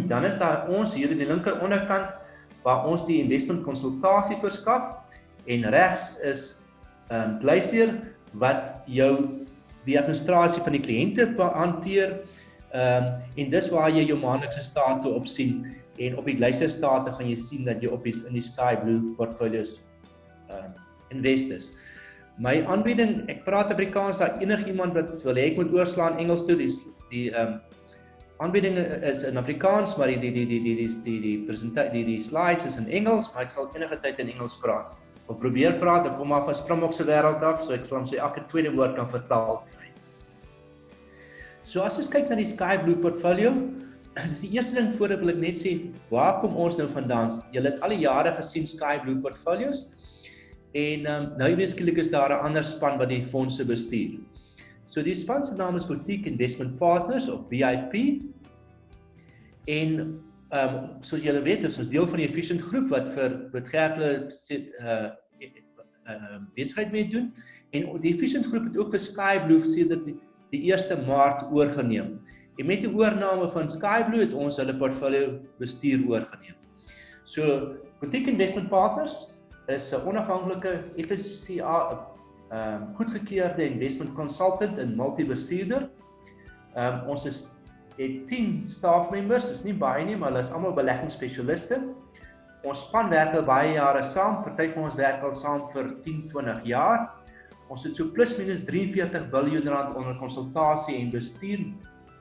Dan is daar ons hier in die linker onderkant, waar ons die investment konsultasie verskaf, en regs is Glyseer wat jou die administrasie van die kliënte hanteer, en dis waar jy jou maandelikse state op sien, en op die Glyseer state gaan jy sien dat jy op in die Sky Blue portfolios investors. My aanbieding, ek praat Afrikaans, daar enigiemand wat wil hê ek moet oorslaan Engels toe, die aanbieding is in Afrikaans, maar die slides is in Engels, maar ek sal enige tyd in Engels praat. Of probeer praat, ek kom af van Springbokse wêreld af, so ek sal hom sy elke tweede woord kan vertaal. So as ons kyk na die Sky Blue portfolio, dis die eerste ding voordat wil ek net sê, waar kom ons nou vandaan? Julle het al die jare gesien Sky Blue portfolios, en nou skielik is daar 'n ander span wat die fondse bestuur. So die span se naam is Boutique Investment Partners of BIP, en soos julle weet, is ons deel van die Efficient groep wat vir Gertler besigheid mee doen, en die Efficient groep het ook vir Sky Blue sedert die 1 Maart oorgeneem. En met die oorname van Sky Blue het ons hulle portfolio bestuur oorgeneem. So Boutique Investment Partners is 'n onafhanklike FSCA goedgekeurde investment consultant en multi-bestuurder. Ons het 10 staff members, is nie baie nie, maar hulle is almal beleggingsspesialiste. Ons span werk al baie jare saam, party van ons werk al saam vir 10-20 jaar. Ons het so plus minus 43 biljoen rand onder konsultasie en bestuur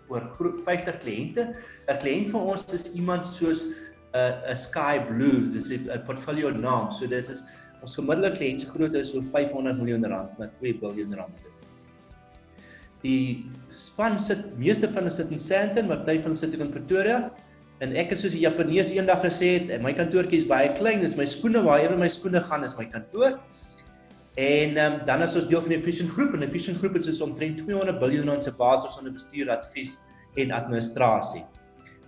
oor 50 kliënte. 'n Kliënt van ons is iemand soos 'n Sky Blue, dis 'n portfolio naam. So dit is ons gemiddelde kliënt se grootte is so 500 miljoen rand met 2 biljoen rand. Die span meeste van hulle sit in Sandton, maar party van hulle sit in Pretoria. En ek is soos die Japanees eendag gesê het, my kantoortjie is baie klein, dis my skoene, waar een van my skoene gaan is my kantoor. En dan is ons deel van die Efficient groep, en die Efficient groep is omtrent 200 biljoen rand se bates onder bestuur, advies en administrasie.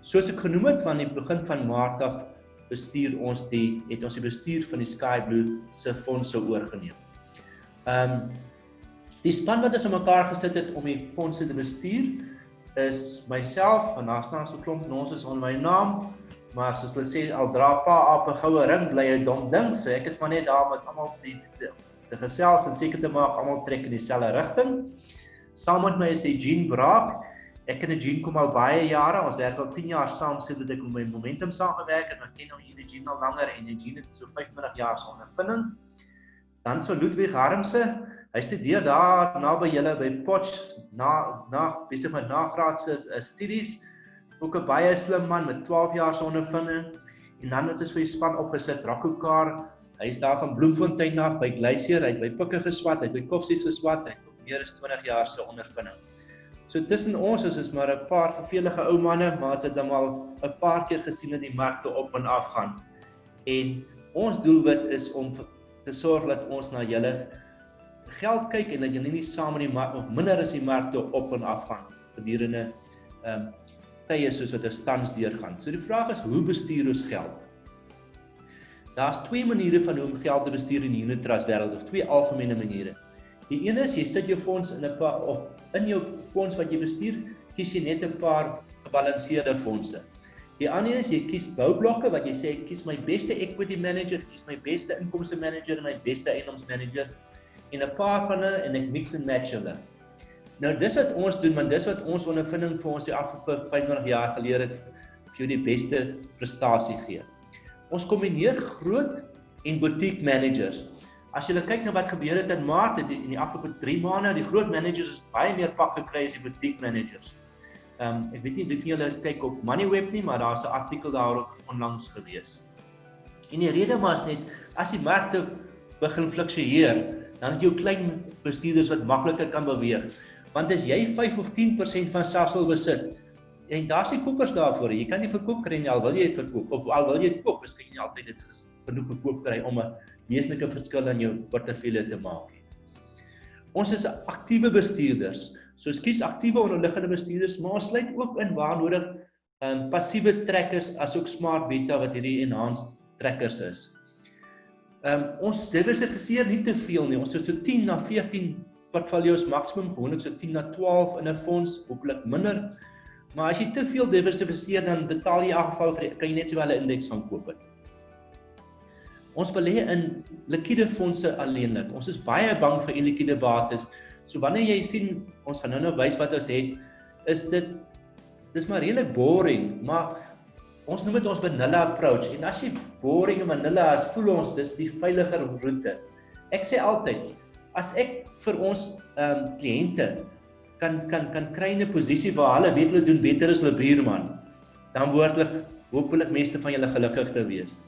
Soos ek genoem het, van die begin van Maart af het ons die bestuur van die Sky Blue se fondse oorgeneem. Die span wat ons aan mekaar gesit het om die fondse te bestuur, is myself, en daar's nou so 'n klomp nonsens onder my naam, maar soos hulle sê, al dra pa op 'n goue ring, bly 'n dom ding, so ek is maar net daar met almal te gesels en seker te maak, almal trek in dieselfde rigting. Saam met my is Jean Braak. Ek en Jean kom al baie jare, ons werk al 10 jaar saam, sedert ek met my Momentum saamgewerk het, ek ken nou Jean al langer, en Jean het so 25 jaar se ondervinding. Dan so Ludwig Harmse, hy studeer daar naby julle by Potch, besig met nagraadse studies, ook 'n baie slim man met 12 jaar se ondervinding, en dan het ons vir die span opgesit, Rakokar, hy is daar van Bloemfontein af, by Glyseer, hy het by Pikke geswat, hy het by Koffsies geswat, hy het ook meer as 20 jaar se ondervinding. So tussen ons is maar 'n paar vervelige ou manne, maar ons het dan al 'n paar keer gesien dat die markte op en af gaan. En ons doelwit is om te sorg dat ons na julle geld kyk en dat julle nie saam in die mark of minder as die markte op en af gaan gedurende tye soos wat ons tans deurgaan. So die vraag is, hoe bestuur ons geld? Daar's 2 maniere van hoe om geld te bestuur in die unit trust wêreld, of 2 algemene maniere. Die een is, jy sit jou fonds in jou fonds wat jy bestuur, kies jy net 'n paar gebalanseerde fondse. Die ander is, jy kies boublokke wat jy sê, ek kies my beste equity manager, kies my beste inkomste manager en my beste eiendomsmanager en 'n paar van hulle en ek mix and match hulle. Nou dis wat ons doen, want dis wat ons ondervinding vir ons die afgelope 25 jaar geleer het vir jou die beste prestasie gee. Ons kombineer groot en boutique managers. As jy kyk na wat gebeur het in Maart, in die afgelope 3 maande, die groot managers is baie meer pak gekry as die boutique managers. Ek weet nie of julle kyk op Moneyweb nie, maar daar's 'n artikel daarop onlangs gewees. En die rede maar is net, as die markte begin fluktueer, dan is jou klein bestuurders wat makliker kan beweeg. Want as jy 5 of 10% van Safsel besit, En daar's die kopers daarvoor. Jy kan nie verkoop kry nie al wil jy dit verkoop of al wil jy dit koop, is jy nie altyd dit genoeg gekoop kry om 'n wesenlike verskil in jou portefeulje te maak nie. Ons is aktiewe bestuurders. So kies aktiewe onderliggende bestuurders, maar ons sluit ook in waar nodig passiewe trackers as ook smart beta wat hierdie enhanced trackers is. Ons diversifiseer nie te veel nie. Ons het so 10 na 14 portfolios maksimum, gewoonlik so 10 na 12 in 'n fonds, hopelik minder. Maar as jy te veel diversifiseer, dan betaal jy in elk geval kan jy net so wel 'n indeks van koop het. Ons belê in liquide fondse alleenlik. Ons is baie bang vir illiquide bates. So wanneer jy sien, ons gaan nou wys wat ons het, is dis maar redelik boring, maar ons noem dit ons vanilla approach. En as jy boring en vanilla is, voel ons dis die veiliger roete. Ek sê altyd, as ek vir ons kliënte kan kry in 'n posisie waar hulle weet hulle doen beter as hulle buurman, dan behoort hulle hopelik meeste van julle gelukkig te wees.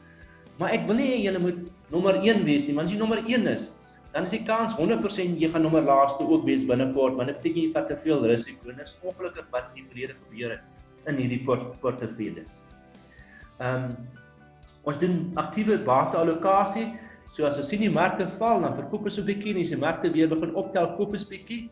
Maar ek wil nie julle moet nommer 1 wees nie, want as jy nommer 1 is, dan is die kans 100% jy gaan nommer laaste ook wees binnekort, want dit beteken jy vat te veel risiko en dis ongelukkig wat in die verlede gebeur het in hierdie portefeuilles. Ons doen aktiewe bateallokasie, so as ons sien die markte val, dan verkoop ons 'n bietjie en as die markte weer begin optel, koop ons bietjie.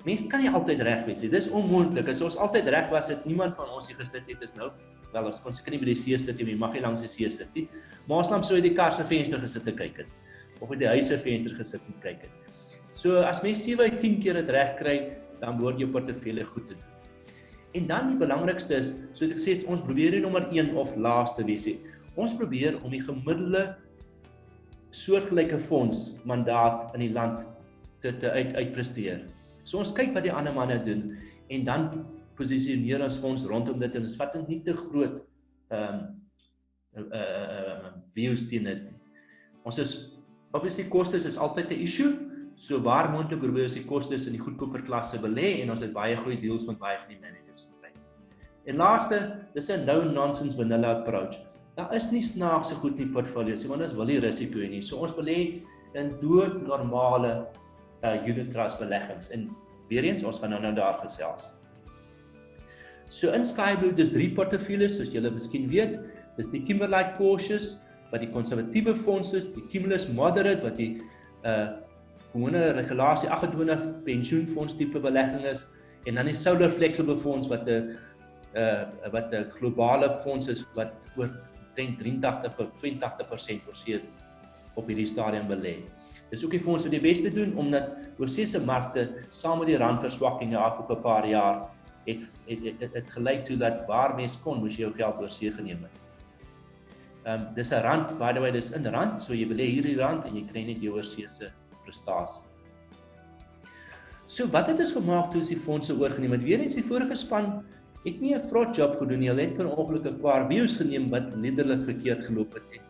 Mense kan nie altyd reg wees nie. Dis onmoontlik. As ons altyd reg was, het niemand van ons hier gesit het is nou. Wel, ons kon seker nie by die see sit nie, jy mag nie langs die see sit nie. Maar ons het so uit die kar se venster gesit te kyk het. Of uit die huis se venster gesit en kyk het. So as mens 7 uit 10 keer dit reg kry, dan behoort jou portefeulje goed te doen. En dan die belangrikste is, soos ek sê, ons probeer nie nommer 1 of laaste wees nie. Ons probeer om die gemiddelde soortgelyke fonds mandaat in die land te uitpresteer. So ons kyk wat die ander manne doen en dan posisioneer ons fonds rondom dit en ons vat nie te groot views teen dit nie. Ons is obviously kostes is altyd 'n issue, so waar moontlik probeer ons die kostes in die goedkoper klasse belê en ons het baie goeie deals met baie van die managers gekry. En laaste, dis 'n no nonsense vanilla approach. Daar is nie snaakse goed in die portfolios, want ons wil nie risiko hê nie. So ons belê in doodnormale unit trust beleggings en weer eens ons gaan nou daar gesels. So in Skyblue dis 3 portefeuilles soos julle miskien weet. Dis die Kimberlite Cautious wat die konservatiewe fonds is, die Cumulus Moderate wat die gewone regulasie 28 pensioenfonds tipe belegging is en dan die Solar Flexible fonds wat 'n globale fonds is wat oor 83% voorsien op hierdie stadium belê. Dis ook die fonds wat die beste doen omdat oorsese markte saam met die randverswakking die afgelope paar jaar het gelei toe dat waar mens kon moes jy jou geld oorsee geneem het. Dis 'n rand, by the way, dis in rand, so jy belê hier die rand en jy kry net jou oorsese prestasie. So wat het ons gemaak toe ons die fondse oorgeneem het? Weer eens die vorige span het nie 'n fraud job gedoen nie. Hulle het per ongeluk 'n paar views geneem wat letterlik verkeerd geloop het.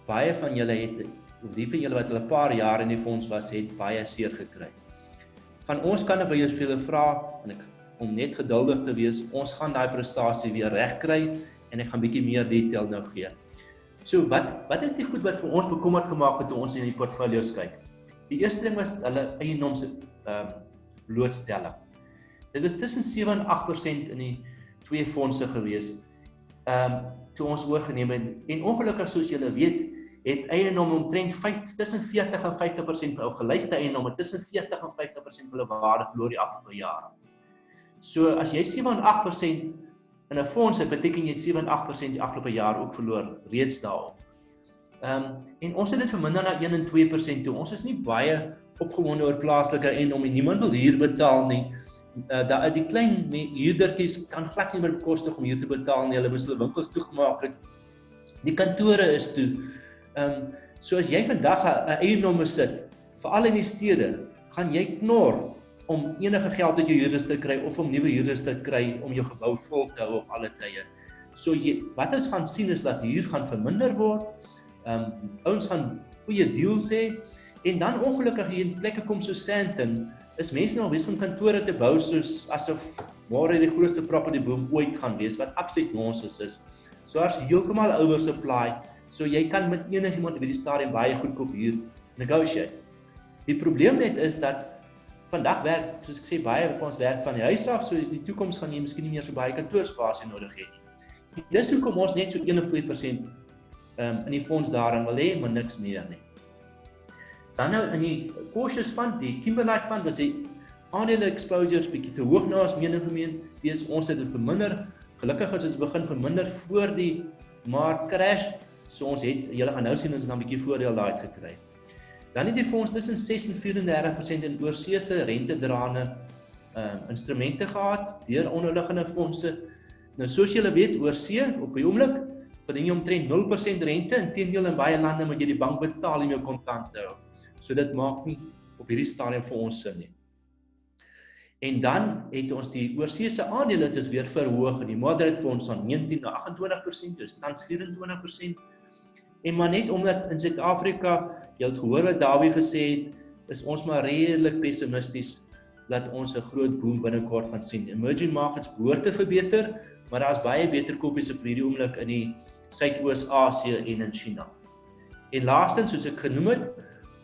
Baie van julle het, of die van julle wat hulle 'n paar jaar in die fonds was, het baie seer gekry. Van ons kant af wil jy vir julle vra en om net geduldig te wees, ons gaan daai prestasie weer regkry en ek gaan bietjie meer detail nou gee. So wat is die goed wat vir ons bekommerd gemaak het toe ons in die portfolios kyk? Die eerste ding was hulle eiendoms blootstelling. Dit was tussen 7 en 8% in die 2 fondse gewees. Toe ons oorgeneem het en ongelukkig soos julle weet, het eiendom omtrent tussen 40 en 50% van ou gelyste eiendom tussen 40 en 50% van hulle waarde verloor die afgelope jaar. So as jy 7 en 8% in 'n fonds het, beteken jy 7 en 8% die afgelope jaar ook verloor reeds daarop. En ons het dit verminder na 1 en 2% toe. Ons is nie baie opgewonde oor plaaslike eiendom en niemand wil huur betaal nie. Die klein huurdertjies kan glad nie meer bekostig om huur te betaal nie. Hulle moes hulle winkels toegemaak het. Die kantore is toe. So as jy vandag 'n eiendom besit, veral in die stede, gaan jy knor om enige geld uit jou huurders te kry of om nuwe huurders te kry om jou gebou vol te hou op alle tye. So wat ons gaan sien is dat huur gaan verminder word. Ouens gaan goeie deals hê en dan ongelukkig hier in plekke kom so Sandton, is mense nou besig om kantore te bou soos asof môre die grootste property boom ooit gaan wees wat absoluut nonsens is. So as heeltemal oversupply, so jy kan met enigiemand by die stadium baie goedkoop huur negotiate. Die probleem net is dat vandag werk, soos ek sê, baie van ons werk van die huis af, so in die toekoms gaan jy miskien nie meer so baie kantoorspasie nodig hê nie. Dis hoekom ons net so 1 of 2% in die fonds daarin wil hê, maar niks meer nie. Dan nou in die cautious fund, die Kimberlite fund, was die aandele exposures bietjie te hoog na ons mening wees, ons het dit verminder. Gelukkig het ons begin verminder voor die mark crash, so ons het, julle gaan nou sien, ons het dan 'n bietjie voordeel daai gekry. Dan het die fonds tussen 6 en 34% in oorseese rentedraende instrumente gehad, deur onderliggende fondse. Nou soos julle weet, oorsee, op die oomblik, verdien jy omtrent 0% rente, inteendeel in baie lande moet jy die bank betaal om jou kontante hou. So dit maak nie op hierdie stadium vir ons sin nie. En dan het ons die oorseese aandele dus weer verhoog in die moderate fonds van 19 na 28%, dus tans 24%. En maar net omdat in Suid-Afrika, jy het gehoor wat Dawie gesê het, is ons maar redelik pessimisties dat ons 'n groot boom binnekort gaan sien. Emerging markets behoort te verbeter, maar daar is baie beter kopies op hierdie oomblik in die Suidoos-Asië en in China. En laastens, soos ek genoem het,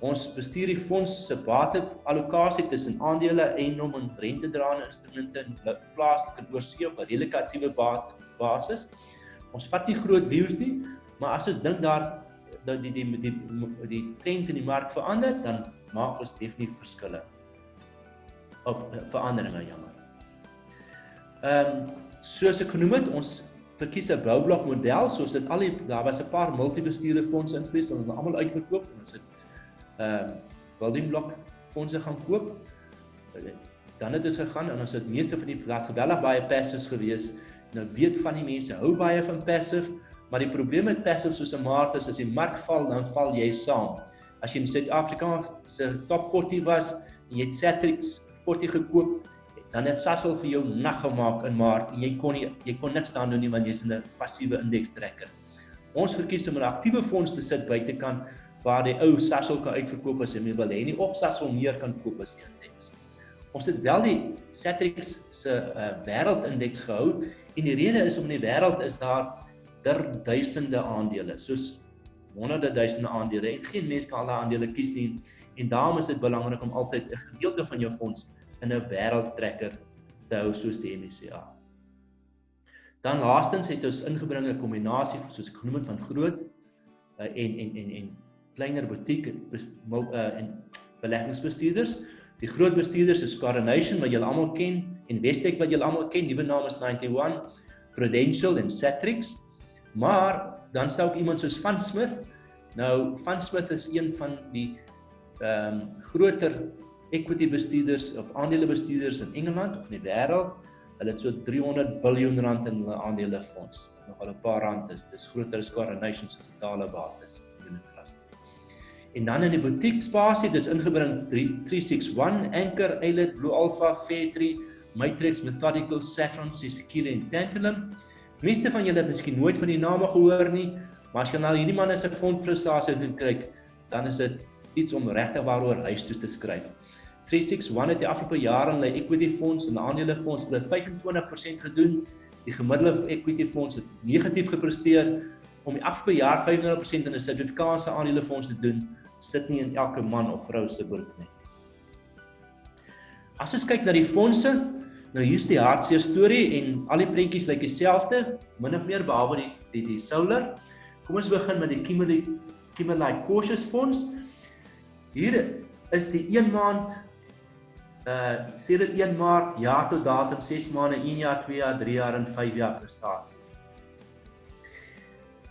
ons bestuur die fonds se bateallokasie tussen aandele, eiendom en rentedraende instrumente in plaaslik en oorsee op 'n redelike aktiewe basis. Ons vat nie groot views nie, maar as ons dink daar dat die trend in die mark verander, dan maak ons definitief verskille. Op veranderinge, jammer. Soos ek genoem het, ons verkies 'n boublok model, soos dit daar was 'n paar multibestuurde fondse in gewees, ons het almal uitverkoop en ons het building block fondse gaan koop. Dan het ons gegaan en ons het meeste van die geweldig baie passives gewees. Nou weet van die mense hou baie van passive, maar die probleem met passive soos 'n mark is, as die mark val, dan val jy saam. As jy in Suid-Afrika se top 40 was en jy het Satrix 40 gekoop, dan het Sasol vir jou nag gemaak in Maart en jy kon niks daaraan doen nie, want jy's in 'n passiewe indeks trekker. Ons verkies om 'n aktiewe fonds te sit buitekant waar die ou Sasol kan uitverkoop as jy meer wil hê nie, of Sasol meer kan koop as die indeks. Ons het wel die Satrix se wêreldindeks gehou en die rede is om in die wêreld is daar duisende aandele, soos honderde duisende aandele en geen mens kan alle aandele kies nie en daarom is dit belangrik om altyd 'n gedeelte van jou fonds in 'n wêreldtrekker te hou soos die MSCI. Dan laastens het ons ingebring 'n kombinasie soos ek genoem het van groot en kleiner boutique en beleggingsbestuurders. Die groot bestuurders is Coronation wat julle almal ken, Investec wat julle almal ken, nuwe naam is 91, Prudential en Satrix. Maar dan stel ook iemand soos Van Smith. Nou Van Smith is een van die groter equity bestuurders of aandelebestuurders in Engeland of in die wêreld. Hulle het so 300 biljoen rand in hulle aandelefonds. Nogal 'n paar rand is. Dis groter as Coronation se totale bates. En dan in die boutique spasie, dis ingebring 361, Anchor, Eilid, Blue Alpha, Fairtree, Matrix, Methodical, Saffron, Sequoia en Tantalum. Meeste van julle het miskien nooit van die name gehoor nie, maar as jy nou hierdie manne se fondprestasie kyk, dan is dit iets om regtig waaroor huis toe te skryf. 361 het die afgelope jare in hulle equity fonds en aandelefonds hulle 25% gedoen. Die gemiddelde equity fonds het negatief gepresteer. Om die afgelope jaar 25% in 'n Suid-Afrikaanse aandelefonds te doen, sit nie in elke man of vrou se broek nie. As ons kyk na die fondse, nou hier's die hartseer storie en al die prentjies lyk dieselfde, min of meer behalwe die solar. Kom ons begin met die Kimberlite Cautious Fonds. Hier is die 1 maand, sedert 1 Maart, jaar tot datum, 6 maande, 1 jaar, 2 jaar, 3 jaar en 5 jaar prestasie.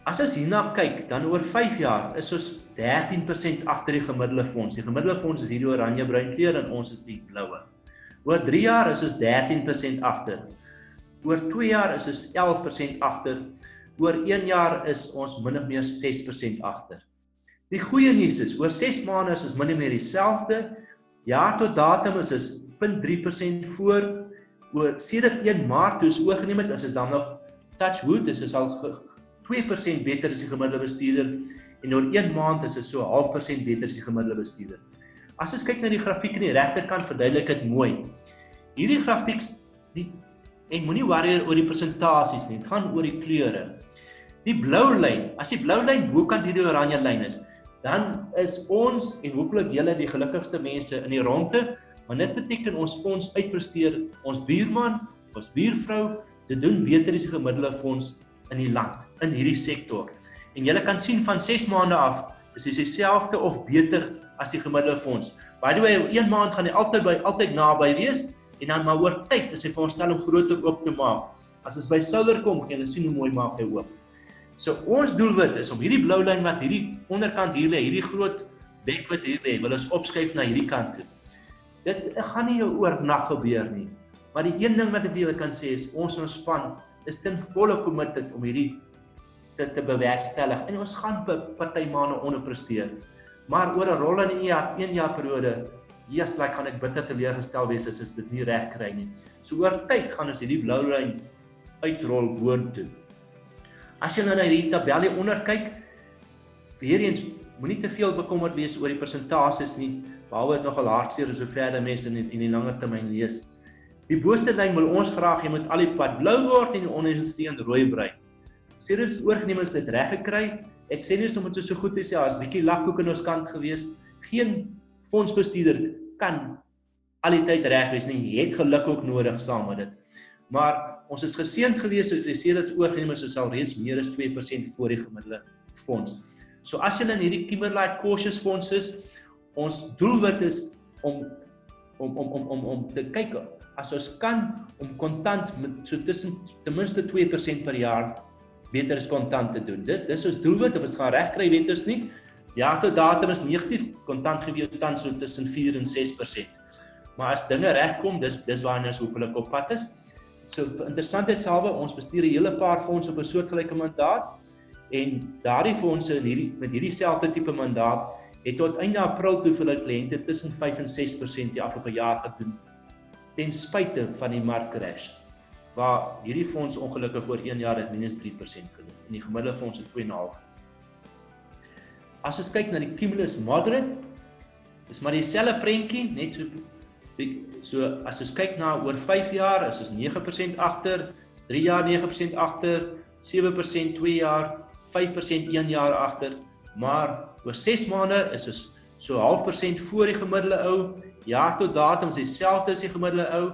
As ons hierna kyk, dan oor 5 jaar is ons 13% agter die gemiddelde fonds. Die gemiddelde fonds is hierdie oranje-bruin kleur en ons is die bloue. Oor 3 jaar is ons 13% agter. Oor 2 jaar is ons 11% agter. Oor 1 jaar is ons min of meer 6% agter. Die goeie nuus is, oor 6 maande is ons min of meer dieselfde. Jaar tot datum is ons 0.3% voor. Oor sedert 1 Maart toe ons oorgeneem het, is ons dan nog touch wood, is ons al 2% beter as die gemiddelde bestuurder en oor 1 maand is dit so 0.5% beter as die gemiddelde bestuurder. As ons kyk na die grafiek aan die regterkant, verduidelik dit mooi. Hierdie grafiek, en moenie worry oor die persentasies nie, dit gaan oor die kleure. Die blou lyn, as die blou lyn bokant hierdie oranje lyn is, dan is ons en hopelik julle die gelukkigste mense in die ronde, Maar dit beteken ons fonds uitpresteer ons buurman, ons buurvrou, te doen beter as die gemiddelde fonds in die land, in hierdie sektor. En julle kan sien van 6 maande af, is dit dieselfde of beter as die gemiddelde fonds. By the way, 1 maand gaan hy altyd naby wees, en dan maar oor tyd is hy veronderstel om groter oop te maak. As ons by solar kom, gaan julle sien hoe mooi maak hy oop. So ons doelwit is om hierdie blou lyn wat hierdie onderkant hier lê, hierdie groot bek wat hier lê, wil ons opskuif na hierdie kant toe. Dit gaan nie oornag gebeur nie. Maar die een ding wat ek vir julle kan sê is, ons span is ten volle committed om hierdie te bewerkstellig. En ons gaan party maande onderpresteer. Maar oor 'n rollende 1 jaar periode, gaan ek bitter teleurgestel wees as ons dit nie reg kry nie. So oor tyd gaan ons hierdie blou lyn uitrol boontoe. As jy nou na hierdie tabel hier onder kyk, weer eens, moenie te veel bekommerd wees oor die persentasies nie, behalwe dit nogal hartseer is so verder mense in die langer termyn lees. Die boonste lyn wil ons graag, jy moet al die pad blou word en die onderste een rooi brei. Sê dis oorgenemers dit reg gekry. Ek sê nie omdat dit so goed is, as bietjie lakkoek in ons kant gewees. Geen fondsbestuurder kan al die tyd reg wees nie. Jy het geluk ook nodig saam met dit. Maar ons is geseënd gewees, soos jy sê dat oorgenemers is al reeds meer as 2% voor die gemiddelde fonds. So as jy in hierdie Kimberlite cautious fonds is, ons doelwit is om te kyk as ons kan om kontant met so tussen ten minste 2% per jaar beter as kontant te doen. Dis ons doelwit, of ons gaan reg kry, weet ons nie. Jaar tot datum is negatief, kontant gee jou tans so tussen 4 en 6%. Maar as dinge regkom, dis waar ons hopelik op pad is. So vir interessantheidshalwe, ons bestuur 'n hele paar fondse op 'n soortgelyke mandaat en daardie fondse met hierdie selfde tipe mandaat het tot einde April toe vir hulle kliënte tussen 5 en 6% die afgelope jaar gedoen, ten spyte van die markcrash, waar hierdie fonds ongelukkig oor 1 jaar het minus 3% gedoen, en die gemiddelde fonds het 2,5%. As ons kyk na die cumulus moderate, is maar dieselfde prentjie, net so as ons kyk na oor 5 jaar, is ons 9% agter, 3 jaar 9% agter, 7% 2 jaar, 5% 1 jaar agter, maar oor 6 maande is ons so 0,5% voor die gemiddelde ou, jaar tot datum is dieselfde as die gemiddelde ou.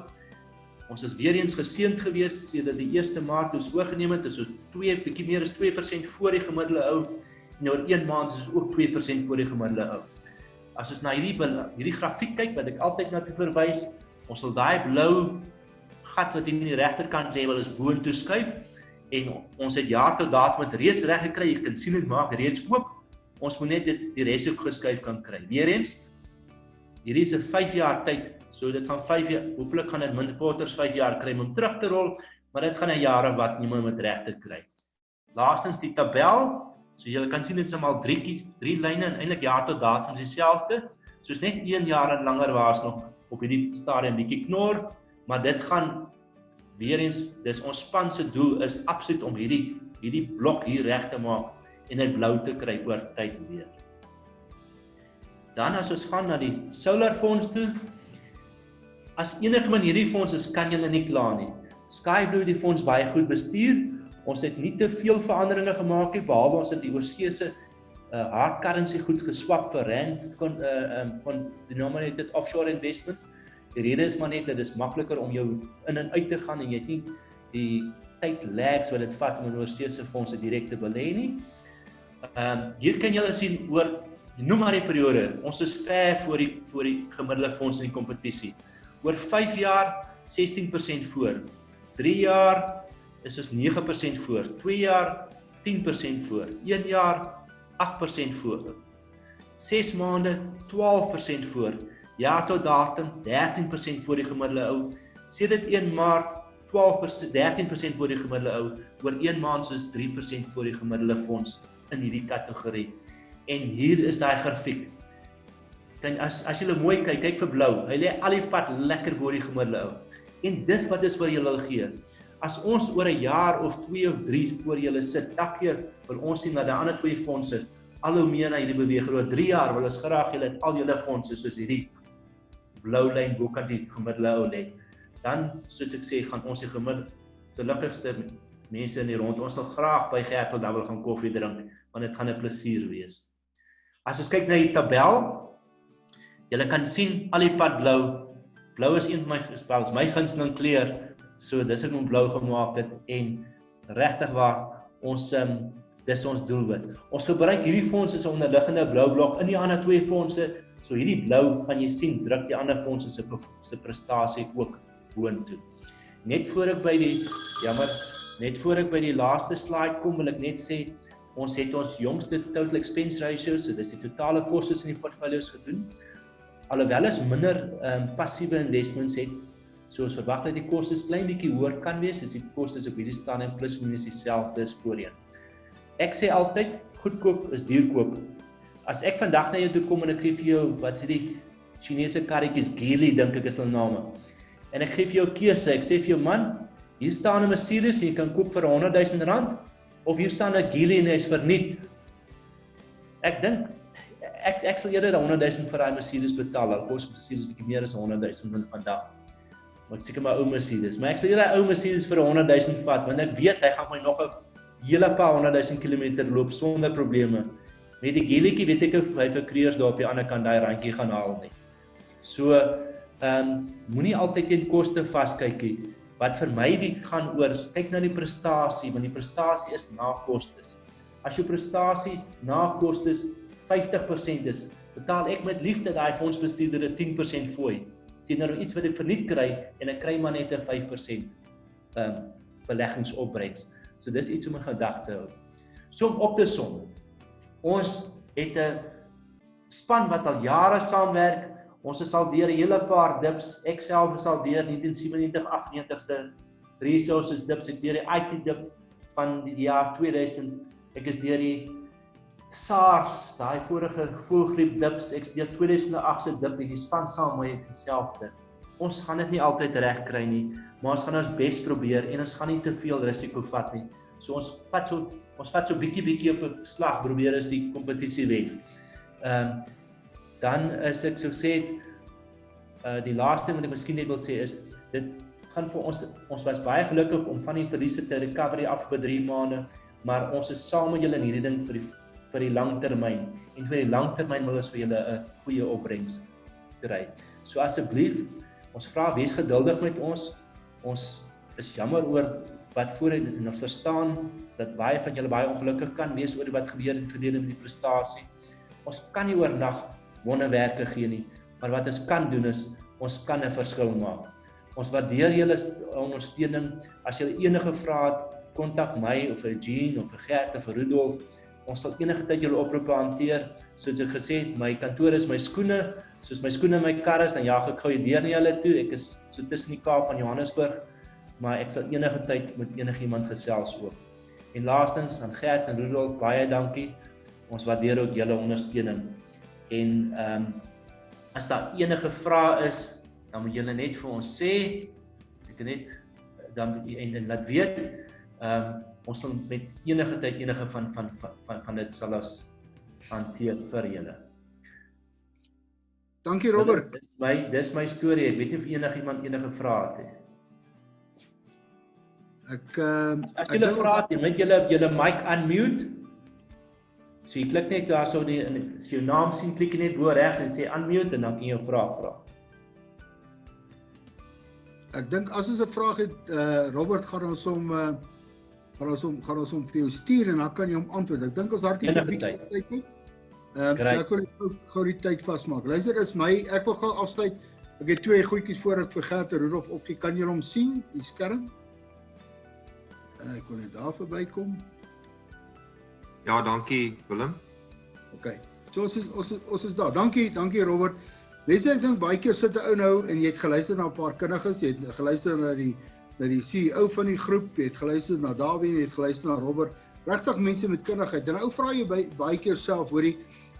Ons is weer eens geseënd gewees sedert die 1 Maart toe ons oorgeneem het, is so bietjie meer as 2% voor die gemiddelde ou, en oor 1 maand is ons ook 2% voor die gemiddelde ou. As ons na hierdie grafiek kyk, wat ek altyd na te verwys, ons sal daai blou gat wat in die regterkant lê, wil ons boontoe skuif, en ons het jaar tot datum met reeds reg gekry, jy kan sien dit maak reeds oop, ons moet net die res ook geskuif kan kry. Weer eens, hierdie is 'n 5 jaar tyd, so dit gaan 5 jaar, hopelik gaan dit minstens 5 jaar kry om terug te rol, maar dit gaan 'n jare wat nie meer met reg te kry. Laastens die tabel, so julle kan sien dit is almal 3 lyne en eintlik jaar tot datum is dieselfde, soos net 1 jaar en langer was nog op hierdie stadium bietjie knor, maar dit gaan weer eens, dis ons span se doel is absoluut om hierdie blok hier reg te maak en dit blou te kry oor tyd weer. Dan as ons gaan na die solar fonds toe, as enige van hierdie fondse kan julle nie kla nie. Skyblue die fonds baie goed bestuur. Ons het nie te veel veranderinge gemaak nie, behalwe ons het die oorsese hard currency goed geswap vir rand denominated offshore investments. Die rede is maar net dat dit is makliker om jou in en uit te gaan en jy het nie die tyd lags wat dit vat om 'n oorsese fondse direk te belê nie. Hier kan julle sien oor noem maar die periode. Ons is ver voor die gemiddelde fonds in die kompetisie. Oor 5 jaar 16% voor. 3 jaar is ons 9% voor. 2 jaar 10% voor. 1 jaar 8% voor. 6 maande 12% voor. Jaar tot datum 13% voor die gemiddelde ou. Sedert 1 Maart 13% voor die gemiddelde ou. Oor 1 maand soos 3% voor die gemiddelde fonds in hierdie kategorie. En hier is daai grafiek. As julle mooi kyk vir blou. Hy lê al die pad lekker bo die gemiddelde ou. En dis wat is vir julle wil gee. As ons oor 'n jaar of 2 of 3 voor julle sit, elke keer wil ons sien dat die ander 2 fondse al hoe meer na hierdie beweeg. Oor 3 jaar wil ons graag julle het al julle fondse soos hierdie blou lyn bokant die gemiddelde ou lê. Dan, soos ek sê, gaan ons die gelukkigste mense in die rond. Ons sal graag by Gertel daar wil gaan koffie drink, want dit gaan 'n plesier wees. As ons kyk na die tabel, julle kan sien al die pad blou blou is een van my spels, my gunsteling kleur. So dis ek hom blou gemaak het en regtig waar ons dis ons doelwit. Ons gebruik hierdie fondse as 'n onderliggende blou blok in die ander twee fondse. So hierdie blou gaan jy sien druk die ander fondse se prestasie ook boontoe. Net voor ek by die laaste slide kom, wil ek net sê ons het ons jongste total expense ratio, so dis die totale kostes in die portfolios gedoen. Alhoewel ons minder passiewe investments het, so ons verwag dat die kostes klein bietjie hoër kan wees, as die kostes op hierdie stadium plus minus dieselfde is voorheen. Ek sê altyd, goedkoop is duurkoop. As ek vandag na jou toe kom en ek gee vir jou, wat sê die Chinese karretjies, Geely dink ek is hulle name, en ek gee vir jou keuse, ek sê vir jou man, hier staan 'n Mercedes en jy kan koop vir R100,000, of hier staan 'n Geely en hy is verniet. Ek dink, ek sal eerder R100,000 vir daai Mercedes betaal, al kos Mercedes bietjie meer as R100,000 vandag. Wat seker my ou Mercedes, maar ek sal eerder 'n ou Mercedes vir R100,000 vat, want ek weet hy gaan my nog 'n hele paar 100,000 kilometer loop sonder probleme. Met die Geelytjie weet ek of hy vir kreers daar op die ander kant daai randjie gaan haal nie. So, moenie altyd teen koste vaskyk nie. Wat vir my gaan oor, kyk na die prestasie, want die prestasie is na kostes. As jou prestasie na kostes 50% is, betaal ek met liefde daai fondsbestuurder 'n 10% fooi, teenoor iets wat ek verniet kry, en ek kry maar net 'n 5% beleggingsopbrengs. So dis iets om in gedagte hou. So om op te som, ons het 'n span wat al jare saamwerk. Ons is al deur 'n hele paar dips. Ek self is al deur 1997-98 se resources dips, ek deur die IT dip van die jaar 2000. Ek is deur die SARS, daai vorige voëlgriep dips, ek is deur 2008 se dip, die span saam met dieselfde. Ons gaan dit nie altyd reg kry nie, maar ons gaan ons bes probeer en ons gaan nie te veel risiko vat nie. So ons vat so bietjie op 'n slag probeer as die kompetisie wen. Dan is ek so sê, die laaste wat ek miskien net wil sê is, dit gaan vir ons was baie gelukkig om van die verliese te recovery afgelope 3 maande, maar ons is saam met julle in hierdie ding vir die langtermyn. En vir die langtermyn wil ons vir julle 'n goeie opbrengs kry. So asseblief, ons vra wees geduldig met ons. Ons is jammer oor wat voorheen, en ons verstaan dat baie van julle baie ongelukkig kan wees oor wat gebeur in die verlede met die prestasie. Ons kan nie oornag wonderwerke gee nie, maar wat ons kan doen is, ons kan 'n verskil maak. Ons waardeer julle ondersteuning. As julle enige vrae het, kontak my of vir Jean of vir Gert of vir Rudolf. Ons sal enige tyd julle oproepe hanteer. Soos ek gesê het, my kantoor is my skoene. Soos my skoene my kar is, dan jaag ek gou deur na julle toe. Ek is so tussen die Kaap en Johannesburg, maar ek sal enige tyd met enigiemand gesels ook. En laastens aan Gert en Rudolf, baie dankie. Ons waardeer ook julle ondersteuning. En as daar enige vrae is, dan moet julle net vir ons sê. Ek net dan en laat weet. Ons sal met enige tyd enige van dit sal ons hanteer vir julle. Dankie Robert. Dis my storie. Ek weet nie of enigiemand enige vrae het nie. As julle vra het, moet julle mic unmute. So jy klik net daar so as jou naam sien, klik jy net bo regs en sê unmute en dan kan jy jou vraag vra. Ek dink as ons 'n vraag het, Robert gaan ons hom vir jou stuur en dan kan jy hom antwoord. Ek dink ons hartjie vir die tyd nie. Ek wil gou die tyd vasmaak. Luister, ek wil gou afsluit. Ek het 2 goedjies voor ek vir Gert en Rudolf opgee. Kan jy hom sien, die skerm? Ek wil net daar verbykom. Ja, dankie Willem. Okay. So ons is daar. Dankie Robert. Mense, ek dink baie keer sit 'n ou nou en jy het geluister na 'n paar kundiges, jy het geluister na die CEO van die groep, jy het geluister na Dawie, jy het geluister na Robert. Regtig mense met kundigheid. En 'n ou vra jy baie keer self, hoorie,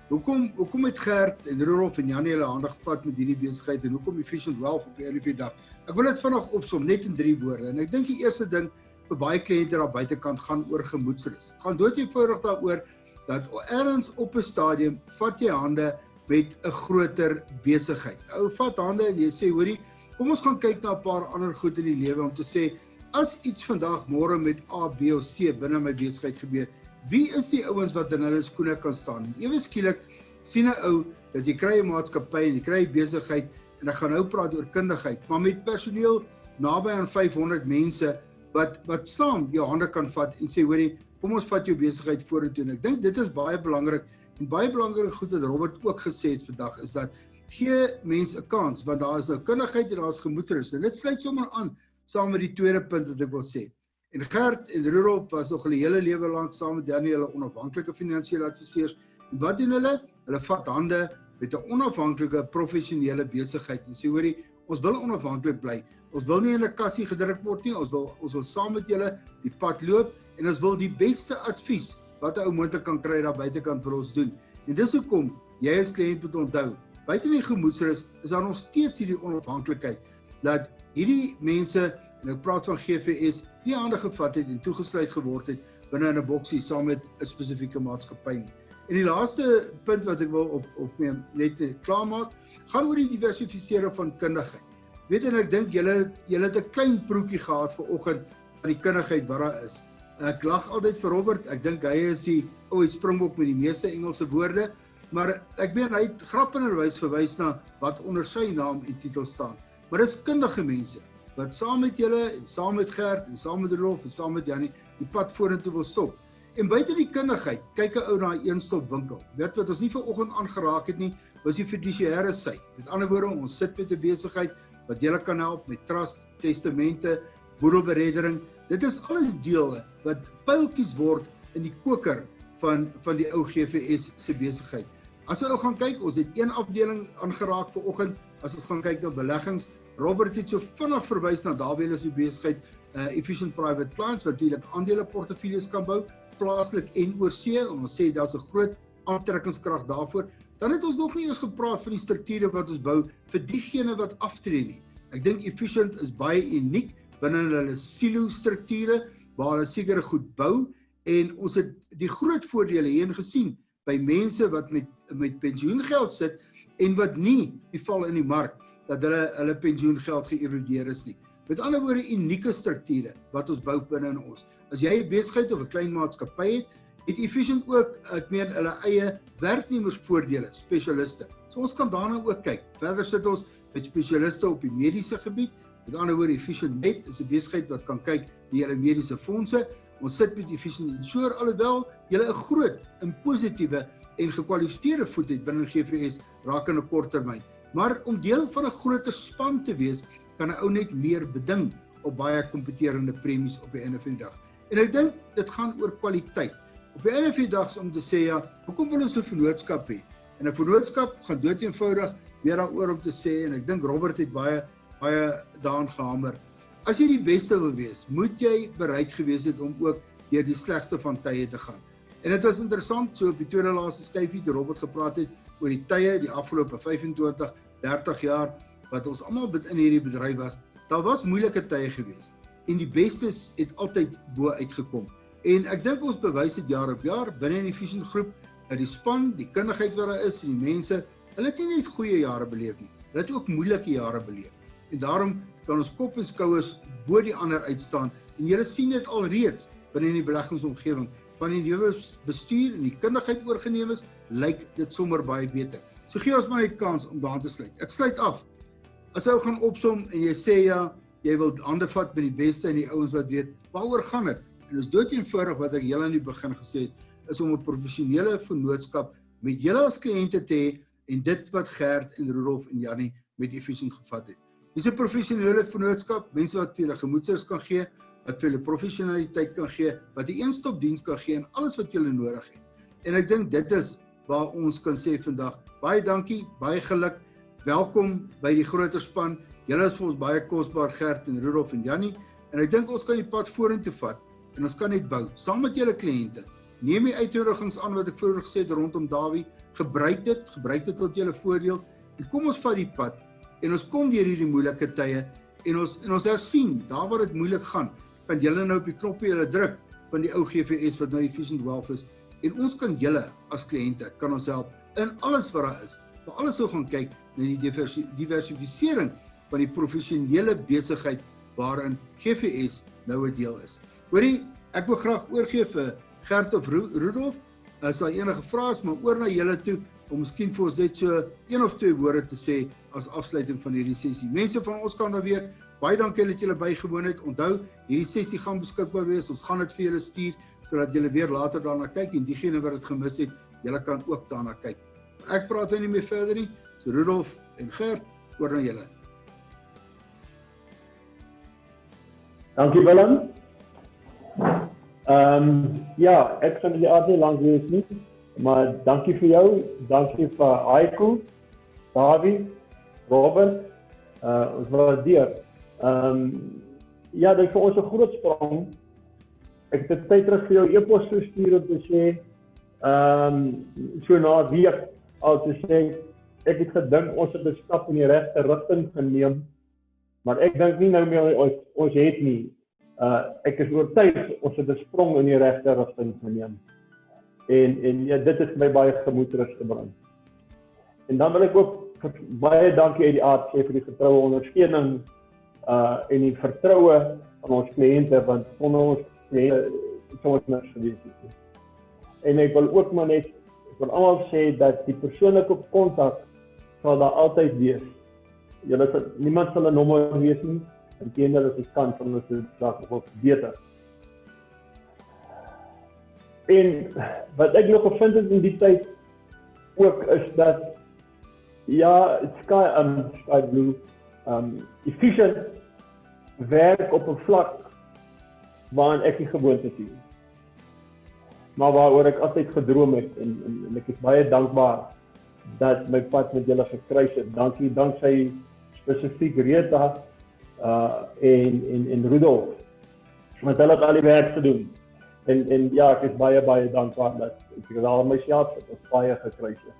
hoekom het Gert en Rudolf en Junie hulle hande gevat met hierdie besigheid en hoekom Efficient Wealth op die einde van die dag? Ek wil dit vinnig opsom net in 3 woorde. En ek dink die eerste ding vir baie kliënte daar buitekant gaan oor gemoedsrus. Dit gaan dood eenvoudig daaroor dat ergens op 'n stadium vat jy hande met 'n groter besigheid. Ou vat hande en jy sê, hoorie, kom ons gaan kyk na 'n paar ander goed in die lewe om te sê, as iets vandag môre met A, B of C binne my besigheid gebeur, wie is die ouens wat in hulle skoene kan staan? Ewe skielik sien 'n ou dat jy kry 'n maatskappy en jy kry 'n besigheid en ek gaan nou praat oor kundigheid, maar met personeel naby aan 500 mense wat saam jou hande kan vat en sê, hoorie, kom ons vat jou besigheid vorentoe. En ek dink dit is baie belangrik, en baie belangrike goed wat Robert ook gesê het vandag, is dat gee mense 'n kans, want daar is nou kundigheid en daar is gemoedsrus. En dit sluit sommer aan, saam met die tweede punt wat ek wil sê. En Gert en Rudolf was nog hulle hele lewe lank saam met Junie, hulle onafhanklike finansiële adviseurs. En wat doen hulle? Hulle vat hande met 'n onafhanklike professionele besigheid en sê, hoorie, ons wil onafhanklik bly. Ons wil nie in 'n kassie gedruk word nie, ons wil saam met julle die pad loop en ons wil die beste advies wat 'n ou moontlik kan kry daar buitekant vir ons doen. En dis hoekom jy as kliënt moet onthou, buite die gemoedsrus is daar nog steeds hierdie onafhanklikheid dat hierdie mense, en ek praat van GVS, nie hande gevat het en toegesluit geword het binne in 'n boksie saam met 'n spesifieke maatskappy nie. En die laaste punt wat ek wil op net klaarmaak, gaan oor die diversifisering van kundigheid. Weet en ek dink julle het 'n klein proetjie gehad vanoggend van die kundigheid wat daar is. Ek lag altyd vir Robert, ek dink hy is die ou springbok met die meeste Engelse woorde, maar ek meen hy het grappenderwys verwys na wat onder sy naam en titel staan. Maar dis kundige mense wat saam met julle en saam met Gert en saam met Rolf en saam met Junie die pad vorentoe wil stop. En buite die kundigheid, kyk 'n ou na 'n een-stop winkel. Weet wat ons nie vanoggend aangeraak het nie, was die fiduciêre sy. Met ander woorde, ons sit met 'n besigheid wat julle kan help met trust, testamente, boedelbereddering. Dit is alles dele wat pyltjies word in die koker van die ou GVS se besigheid. As ons gaan kyk, ons het een afdeling aangeraak vanoggend. As ons gaan kyk na beleggings, Robert het so vinnig verwys na Dawie se besigheid, Efficient Private Clients, wat natuurlik aandeleportefeuilles kan bou, plaaslik en oorsee, en ons sê daar's 'n groot aantrekkingskrag daarvoor. Dan het ons nog nie eens gepraat van die strukture wat ons bou vir diegene wat aftree nie. Ek dink Efficient is baie uniek binne hulle silo strukture waar hulle sekere goed bou, en ons het die groot voordele hierin gesien by mense wat met pensioengeld sit en wat nie die val in die mark dat hulle pensioengeld geërodeer is nie. Met ander woorde, unieke strukture wat ons bou binne in ons. As jy 'n besigheid of 'n klein maatskappy het Efficient ook, ek meen, hulle eie werknemersvoordele, spesialiste. So ons kan daarna ook kyk. Verder sit ons met spesialiste op die mediese gebied. Met ander woorde, Efficient Med is 'n besigheid wat kan kyk die hele mediese fondse. Ons sit met Efficient Insure, alhoewel julle 'n groot en positiewe en gekwalifiseerde voet het binne GVS raak in 'n kort termyn. Maar om deel van 'n groter span te wees, kan 'n ou net meer beding op baie kompeterende premies op die einde van die dag. En ek dink dit gaan oor kwaliteit. Op die einde van die dag om te sê, ja, hoekom wil ons 'n vennootskap hê? En 'n vennootskap gaan dood eenvoudig weer daaroor om te sê, en ek dink Robert het baie daaraan gehamer. As jy die beste wil wees, moet jy bereid gewees het om ook deur die slegste van tye te gaan. En dit was interessant, so op die tweede laaste skyfie toe Robert gepraat het oor die tye, die afgelope 25, 30 jaar, wat ons almal in hierdie bedryf was. Daar was moeilike tye gewees. En die bestes het altyd bo uitgekom. En ek dink ons bewys dit jaar op jaar binne in die Efficient groep, dat die span, die kundigheid wat daar is, en die mense, hulle het nie net goeie jare beleef nie, hulle het ook moeilike jare beleef. En daarom kan ons kop en skouers bo die ander uitstaan. En julle sien dit alreeds binne in die beleggingsomgewing. Van die nuwe bestuur en die kundigheid oorgeneem is, lyk dit sommer baie beter. So gee ons maar net kans om daar te sluit. Ek sluit af. As jy gaan opsom en jy sê ja, jy wil hande vat met die beste en die ouens wat weet, waaroor gaan dit? En dis dood eenvoudig wat ek heel aan die begin gesê het, is om 'n professionele vennootskap met julle as kliënte te hê, en dit wat Gert en Rudolf en Junie met Efficient gevat het. Dis 'n professionele vennootskap, mense wat vir julle gemoedsrus kan gee, wat vir julle professionaliteit kan gee, wat 'n een-stop diens kan gee en alles wat julle nodig het. En ek dink dit is waar ons kan sê vandag, baie dankie, baie geluk, welkom by die groter span. Julle is vir ons baie kosbaar, Gert en Rudolf en Junie, en ek dink ons kan die pad vorentoe vat en ons kan net bou saam met julle kliënte. Neem die uitnodigings aan wat ek vroeër gesê het rondom Dawie, gebruik dit tot julle voordeel, en kom ons vat die pad en ons kom deur hierdie moeilike tye en ons hersien, daar waar dit moeilik gaan, kan julle nou op die knoppie julle druk van die ou GVS wat nou Efficient Wealth is, en ons kan julle as kliënte kan ons help in alles wat daar is. Maar alles sou gaan kyk na die diversifisering van die professionele besigheid waarin GVS nou 'n deel is. Hoorie, ek wil graag oorgee vir Gert of Rudolf As daar enige vrae is, maar oor na julle toe om miskien vir ons net so 1 of 2 woorde te sê as afsluiting van hierdie sessie. Mense van ons kant dan weer, baie dankie dat julle bygewoon het. Onthou, hierdie sessie gaan beskikbaar wees. Ons gaan dit vir julle stuur sodat julle weer later daarna kyk en diegene wat dit gemis het, julle kan ook daarna kyk. Ek praat nie meer verder nie. So Rudolf en Gert, oor na julle. Dankie Willem. Ja, ek gaan die aard nie lank wees nie, maar dankie vir jou, dankie vir Aiko, Dawie, Robert, ons waardeer. Ja, dit is vir ons 'n groot sprong. Ek het tyd terug vir jou e-pos gestuur om te sê, so na 'n week al te sê, ek het gedink ons het 'n stap in die regte rigting geneem, maar ek dink nie nou meer ons het nie. Ek is oortuig ons het 'n sprong in die regte rigting geneem. En ja, dit is my baie gemoedsrus gebring. En dan wil ek ook baie dankie uit die aard sê vir die getroue ondersteuning en die vertroue van ons kliënte, want sonder ons kliënte sou ons niks gewees het. En ek wil ook maar net vir almal sê dat die persoonlike kontak sal daar altyd wees. Niemand sal 'n nommer wees nie, en teenoor as die kant van ons dag nog beter. En wat ek nog gevind het in die tyd ook is dat ja, Sky Blue efficient werk op 'n vlak waarin ek nie gewoond is nie. Maar waaroor ek altyd gedroom het en ek is baie dankbaar dat my pad met julle gekruis het. Danksy spesifiek Rita en Rudolf, want hulle het al die werk gedoen. En ja, ek is baie dankbaar dat ek al myself het ons baie gekruis het.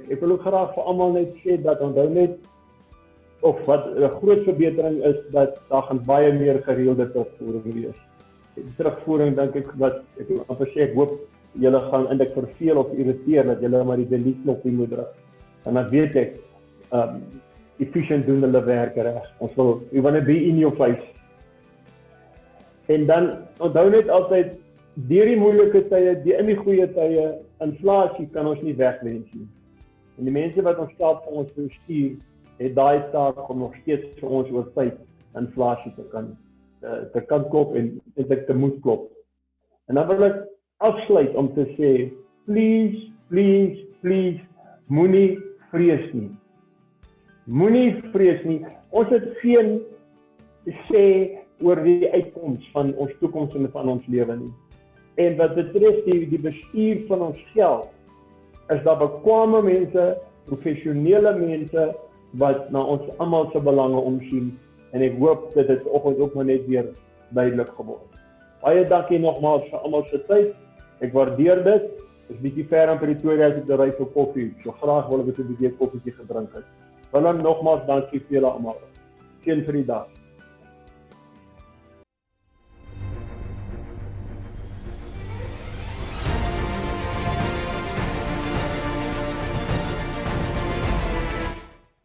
Ek wil ook graag vir almal net sê dat onthou net, of wat 'n groot verbetering is, dat daar gaan baie meer gereelde terugvoering wees. Die terugvoering dink ek dat ek sê ek hoop julle gaan eintlik verveel of irriteer dat julle maar die delete knoppie moet druk. En dan weet ek efficient doen hulle werk reg. Ons wil, we want to be in your face. En dan onthou net altyd, deur die moeilike tye, in die goeie tye, inflasie kan ons nie wegwens nie. En die mense wat ons geld vir ons stuur, het daai taak om nog steeds vir ons oor tyd inflasie te kan klop en te moet klop. En dan wil ek afsluit om te sê, please, moenie vrees nie. Moenie vrees nie. Ons het geen sê oor die uitkoms van ons toekoms en van ons lewe nie. En wat betref die bestuur van ons geld, is daar bekwame mense, professionele mense, wat na ons almal se belange omsien. En ek hoop dat dit ook maar net weer duidelik geword. Baie dankie nogmaals vir almal se tyd. Ek waardeer dit. Dit is bietjie ver aan Pretoria as ek ry vir koffie. So graag wil ek 'n bietjie koffietjie gedrink het. Willem, nogmaals dankie vir julle almal. Seën vir die dag.